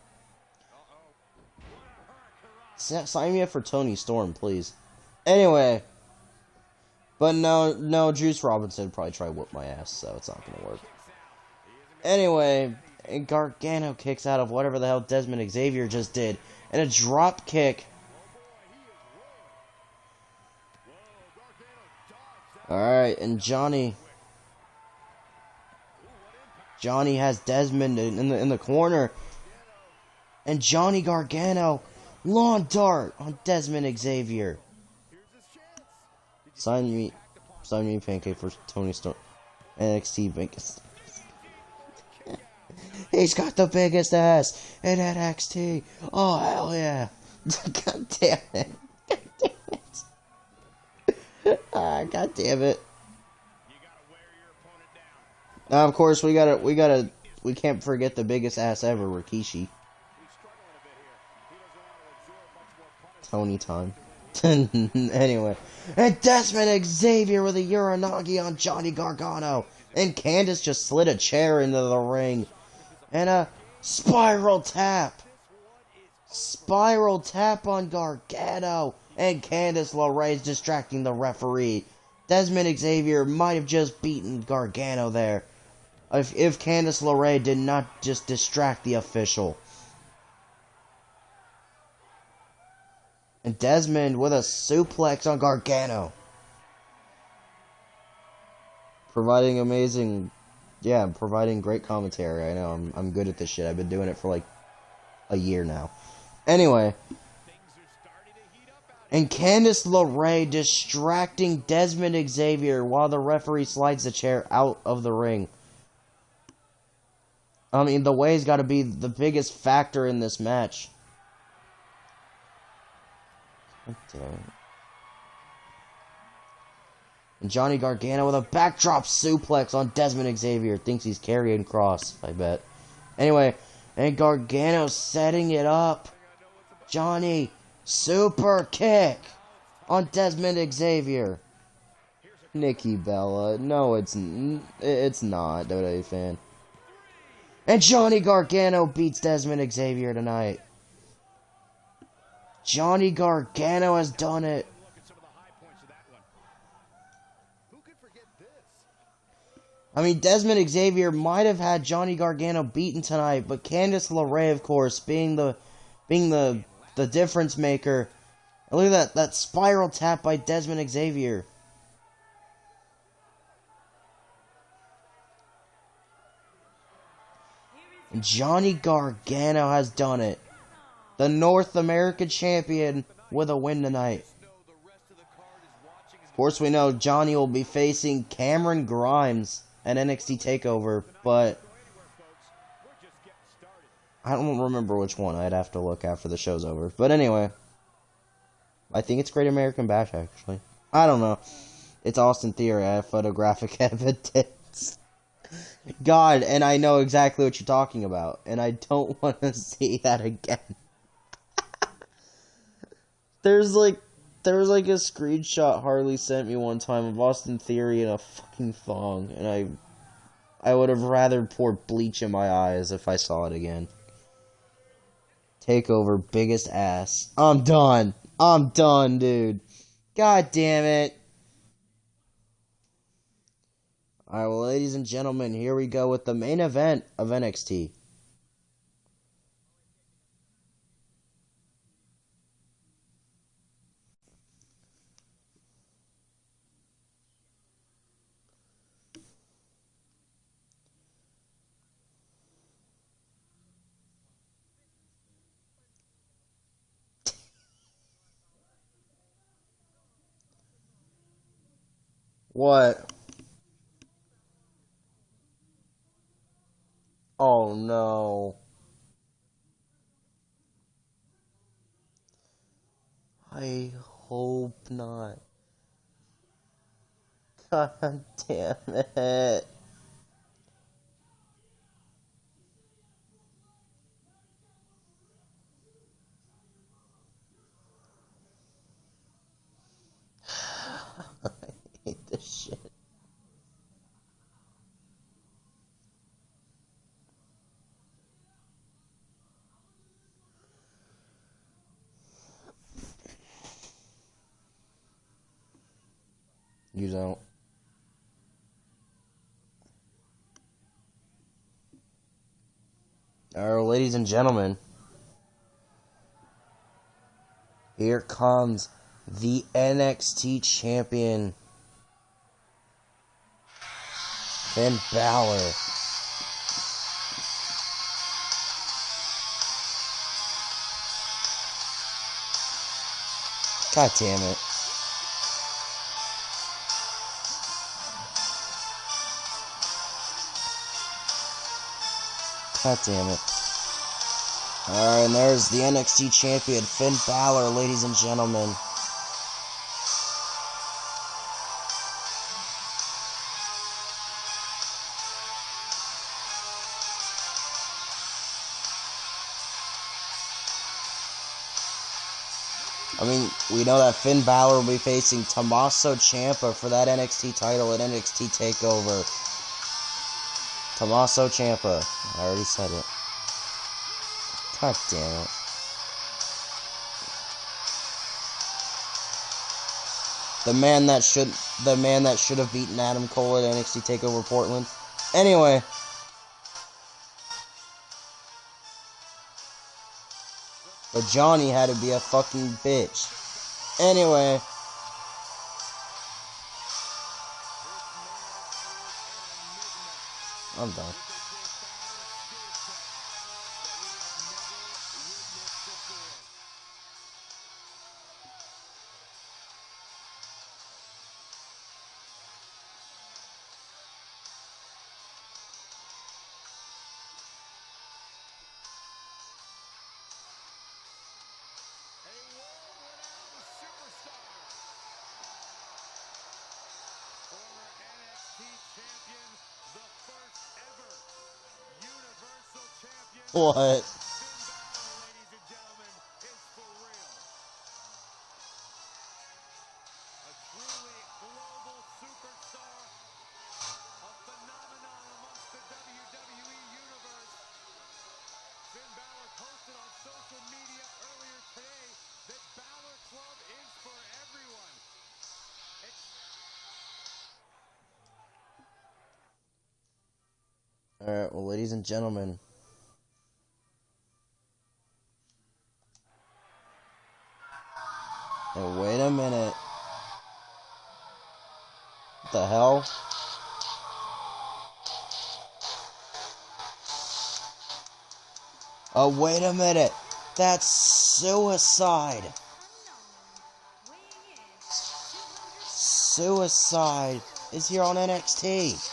Sign me up for Tony Storm, please. Anyway. But no, Juice Robinson would probably try to whoop my ass, so it's not going to work. Anyway, and Gargano kicks out of whatever the hell Desmond Xavier just did. And a drop kick. Alright, and Johnny has Desmond in the corner. And Johnny Gargano, lawn dart on Desmond Xavier. Sign me pancake for Tony Storm. NXT biggest. He's got the biggest ass in NXT. Oh hell yeah! God damn it! God damn it! God damn it. Now, of course, we can't forget the biggest ass ever, Rikishi. Tony time. Anyway. And Desmond Xavier with a Uranagi on Johnny Gargano. And Candice just slid a chair into the ring. And a spiral tap. Spiral tap on Gargano. And Candice LeRae's distracting the referee. Desmond Xavier might have just beaten Gargano there. If Candice LeRae did not just distract the official. And Desmond with a suplex on Gargano. Providing great commentary. I know, I'm good at this shit. I've been doing it for like a year now. Anyway. And Candice LeRae distracting Desmond Xavier while the referee slides the chair out of the ring. I mean, the way's got to be the biggest factor in this match. And Johnny Gargano with a backdrop suplex on Desmond Xavier. Thinks he's Karrion Kross, I bet. Anyway, and Gargano setting it up. Johnny, super kick on Desmond Xavier. Nikki Bella. No, it's not, WWE fan. And Johnny Gargano beats Desmond Xavier tonight. Johnny Gargano has done it. I mean, Desmond Xavier might have had Johnny Gargano beaten tonight, but Candice LeRae, of course, being the difference maker. And look at that spiral tap by Desmond Xavier. And Johnny Gargano has done it. The North American champion with a win tonight. Of course, we know Johnny will be facing Cameron Grimes at NXT TakeOver, but I don't remember which one. I'd have to look after the show's over. But anyway, I think it's Great American Bash, actually. I don't know. It's Austin Theory. I have photographic evidence. God, and I know exactly what you're talking about, and I don't want to see that again. There was like a screenshot Harley sent me one time of Austin Theory in a fucking thong, and I would have rather poured bleach in my eyes if I saw it again. Takeover, biggest ass. I'm done. I'm done, dude. God damn it. Alright, well, ladies and gentlemen, here we go with the main event of NXT. What? Oh no. I hope not. God damn it. I hate this shit. You don't. Alright, ladies and gentlemen. Here comes the NXT champion, Finn Balor. God damn it. God damn it. Alright, and there's the NXT champion, Finn Balor, ladies and gentlemen. I mean, we know that Finn Balor will be facing Tommaso Ciampa for that NXT title at NXT TakeOver. Tommaso Ciampa. I already said it. God damn it. The man that should have beaten Adam Cole at NXT TakeOver Portland. Anyway. But Johnny had to be a fucking bitch. Anyway. I'm done. What? Ladies and gentlemen, is for real. A truly global superstar, a phenomenon amongst the WWE universe. Finn Balor posted on social media earlier today that Balor Club is for everyone. Alright, well, ladies and gentlemen. Now, wait a minute. What the hell? Oh, wait a minute. That's Suicide. Suicide is here on NXT.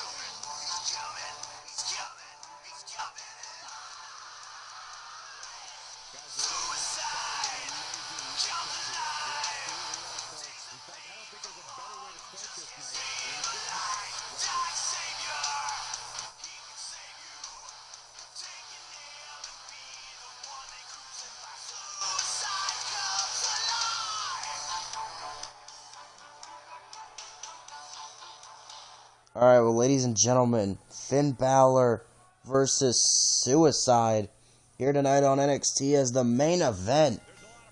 Alright, well, ladies and gentlemen, Finn Balor versus Suicide here tonight on NXT as the main event.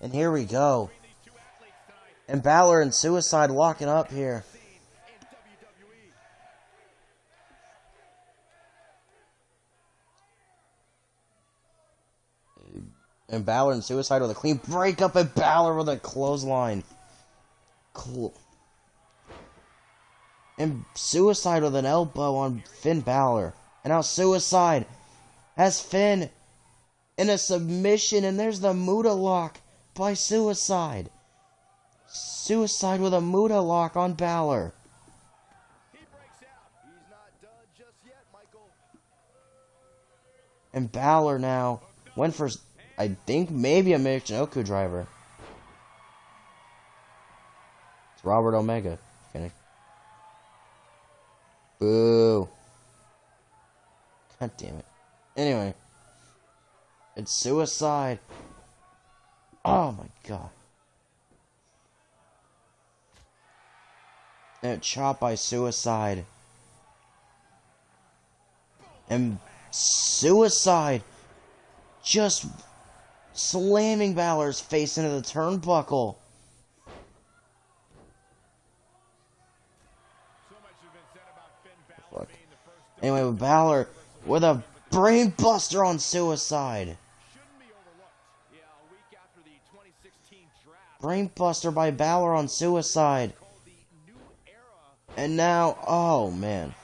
And here we go. And Balor and Suicide locking up here. And Balor and Suicide with a clean breakup, and Balor with a clothesline. Cool. And Suicide with an elbow on Finn Balor. And now Suicide has Finn in a submission. And there's the Muda lock by Suicide. Suicide with a Muda lock on Balor. He breaks out. He's not done just yet, Michael. And Balor now went for, I think, maybe a Michinoku driver. It's Robert Omega. Finish. Boo. God damn it. Anyway. It's Suicide. Oh my god. And chopped by Suicide. And Suicide just slamming Balor's face into the turnbuckle. Fuck. Anyway, with Balor with a brain buster on Suicide. Brain buster by Balor on Suicide. And now, oh man.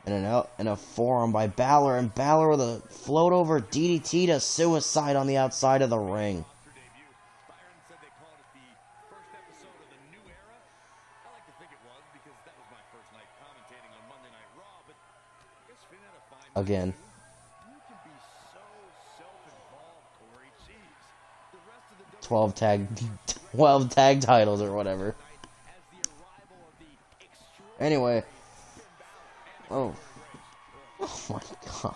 And a forearm by Balor, and Balor with a float over DDT to Suicide on the outside of the ring. Again. 12 tag titles or whatever. Anyway. Oh. Oh my god.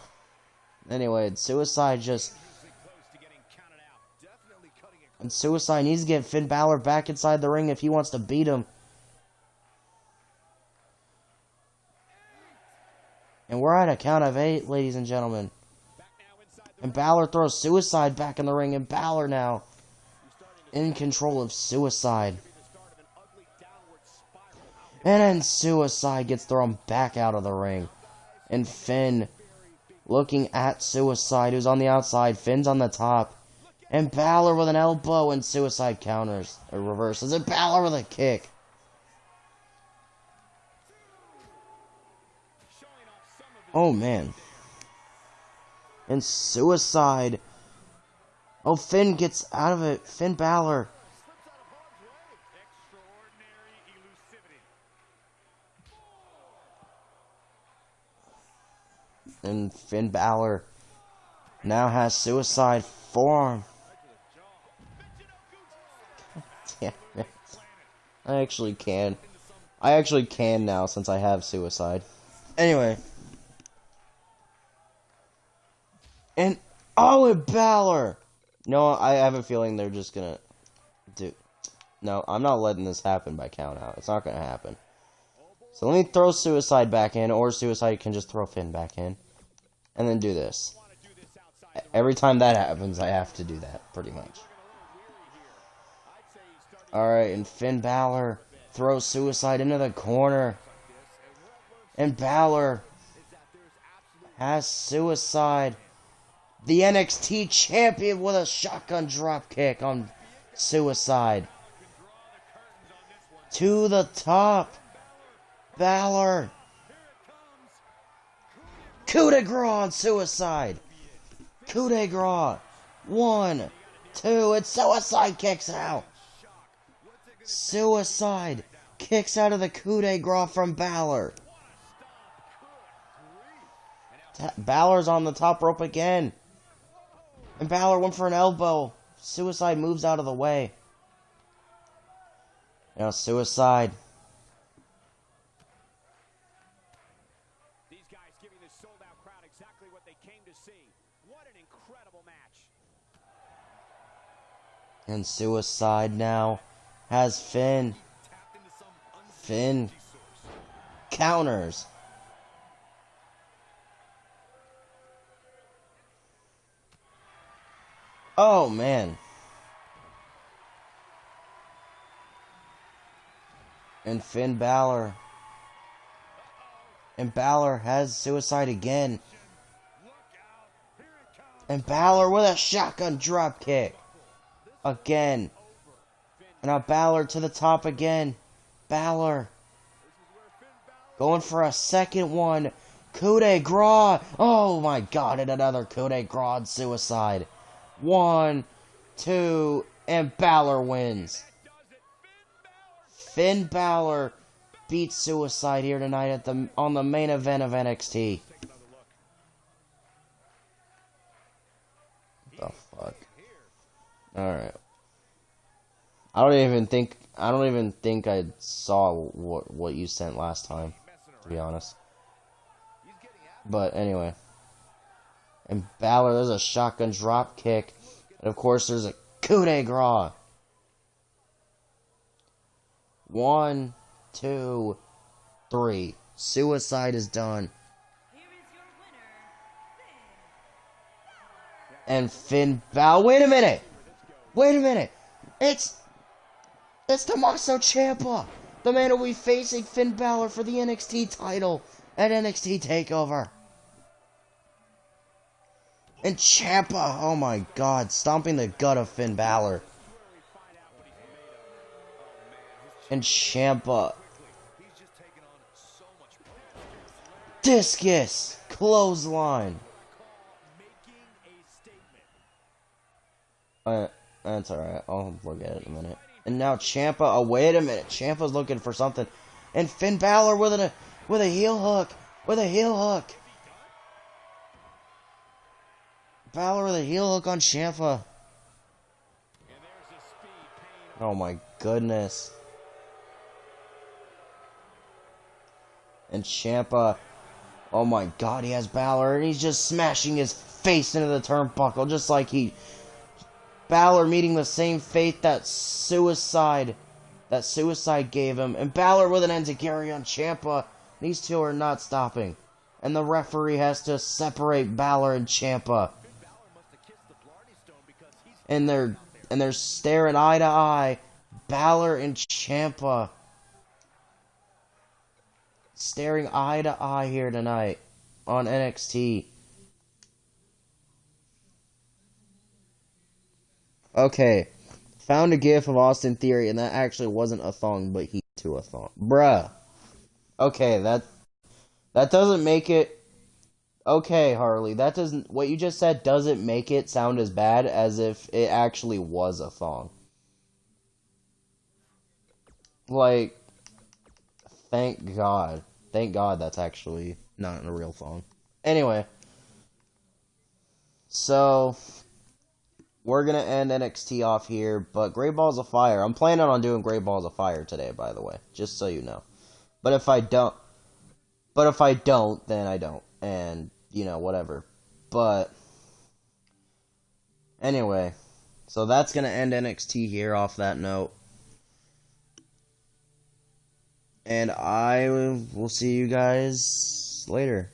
Anyway, Suicide just... And Suicide needs to get Finn Balor back inside the ring if he wants to beat him. And we're at a count of 8, ladies and gentlemen. And Balor throws Suicide back in the ring, and Balor now in control of Suicide. And then Suicide gets thrown back out of the ring. And Finn looking at Suicide, who's on the outside. Finn's on the top. And Balor with an elbow, and Suicide counters, or reverses, and Balor with a kick. Oh, man. And Suicide. Oh, Finn gets out of it. Finn Balor. And Finn Balor now has Suicide forearm. Damn it. I actually can now since I have Suicide. Anyway. And Balor. No, I have a feeling they're just gonna do. No, I'm not letting this happen by count out. It's not gonna happen. So let me throw Suicide back in, or Suicide can just throw Finn back in, and then do this. Every time that happens, I have to do that, pretty much. Alright, and Finn Balor throws Suicide into the corner. And Balor has Suicide, the NXT champion, with a shotgun drop kick on Suicide. To the top. Balor. Coup de grace on Suicide. Coup de grace. 1, 2, and Suicide kicks out. Suicide kicks out of the coup de grace from Balor. Balor's on the top rope again. And Balor went for an elbow. Suicide moves out of the way. Now Suicide. These guys giving this sold-out crowd exactly what they came to see. What an incredible match. And Suicide now has Finn. Finn counters. Oh, man. And Finn Balor. And Balor has Suicide again. And Balor with a shotgun drop kick. Again. And now Balor to the top again. Balor. Going for a second one. Coup de grace. Oh my god, and another coup de grace on Suicide. 1, 2, and Balor wins. Finn Balor beats Suicide here tonight on the main event of NXT. What the fuck? Alright. I don't even think I saw what you sent last time, to be honest. But anyway. And Balor, there's a shotgun drop kick. And of course, there's a coup de grace. 1, 2, 3. Suicide is done. And Finn Balor. Wait a minute! Wait a minute! It's Tommaso Ciampa! The man who will be facing Finn Balor for the NXT title at NXT TakeOver. And Ciampa, oh my god, stomping the gut of Finn Balor. And Ciampa. Discus! Clothesline! That's alright, I'll look at it in a minute. And now Ciampa, oh wait a minute, Ciampa's looking for something. And Finn Balor with a heel hook! With a heel hook! Balor with a heel hook on Ciampa. Oh my goodness. And Ciampa Oh my god, he has Balor, and he's just smashing his face into the turnbuckle, just like Balor meeting the same fate that Suicide gave him, and Balor with an enziguri on Ciampa. These two are not stopping, and the referee has to separate Balor and Ciampa, and they're staring eye to eye. Balor and Ciampa staring eye to eye here tonight on NXT. Okay, found a gif of Austin Theory, and that actually wasn't a thong, but he to a thong. Bruh. Okay, that doesn't make it... Okay, Harley, that doesn't... What you just said doesn't make it sound as bad as if it actually was a thong. Like, thank God. Thank God that's actually not a real thong. Anyway. So, we're going to end NXT off here, but Great Balls of Fire. I'm planning on doing Great Balls of Fire today, by the way. Just so you know. But if I don't, then I don't. And, you know, whatever. But, anyway. So that's going to end NXT here off that note. And I will see you guys later.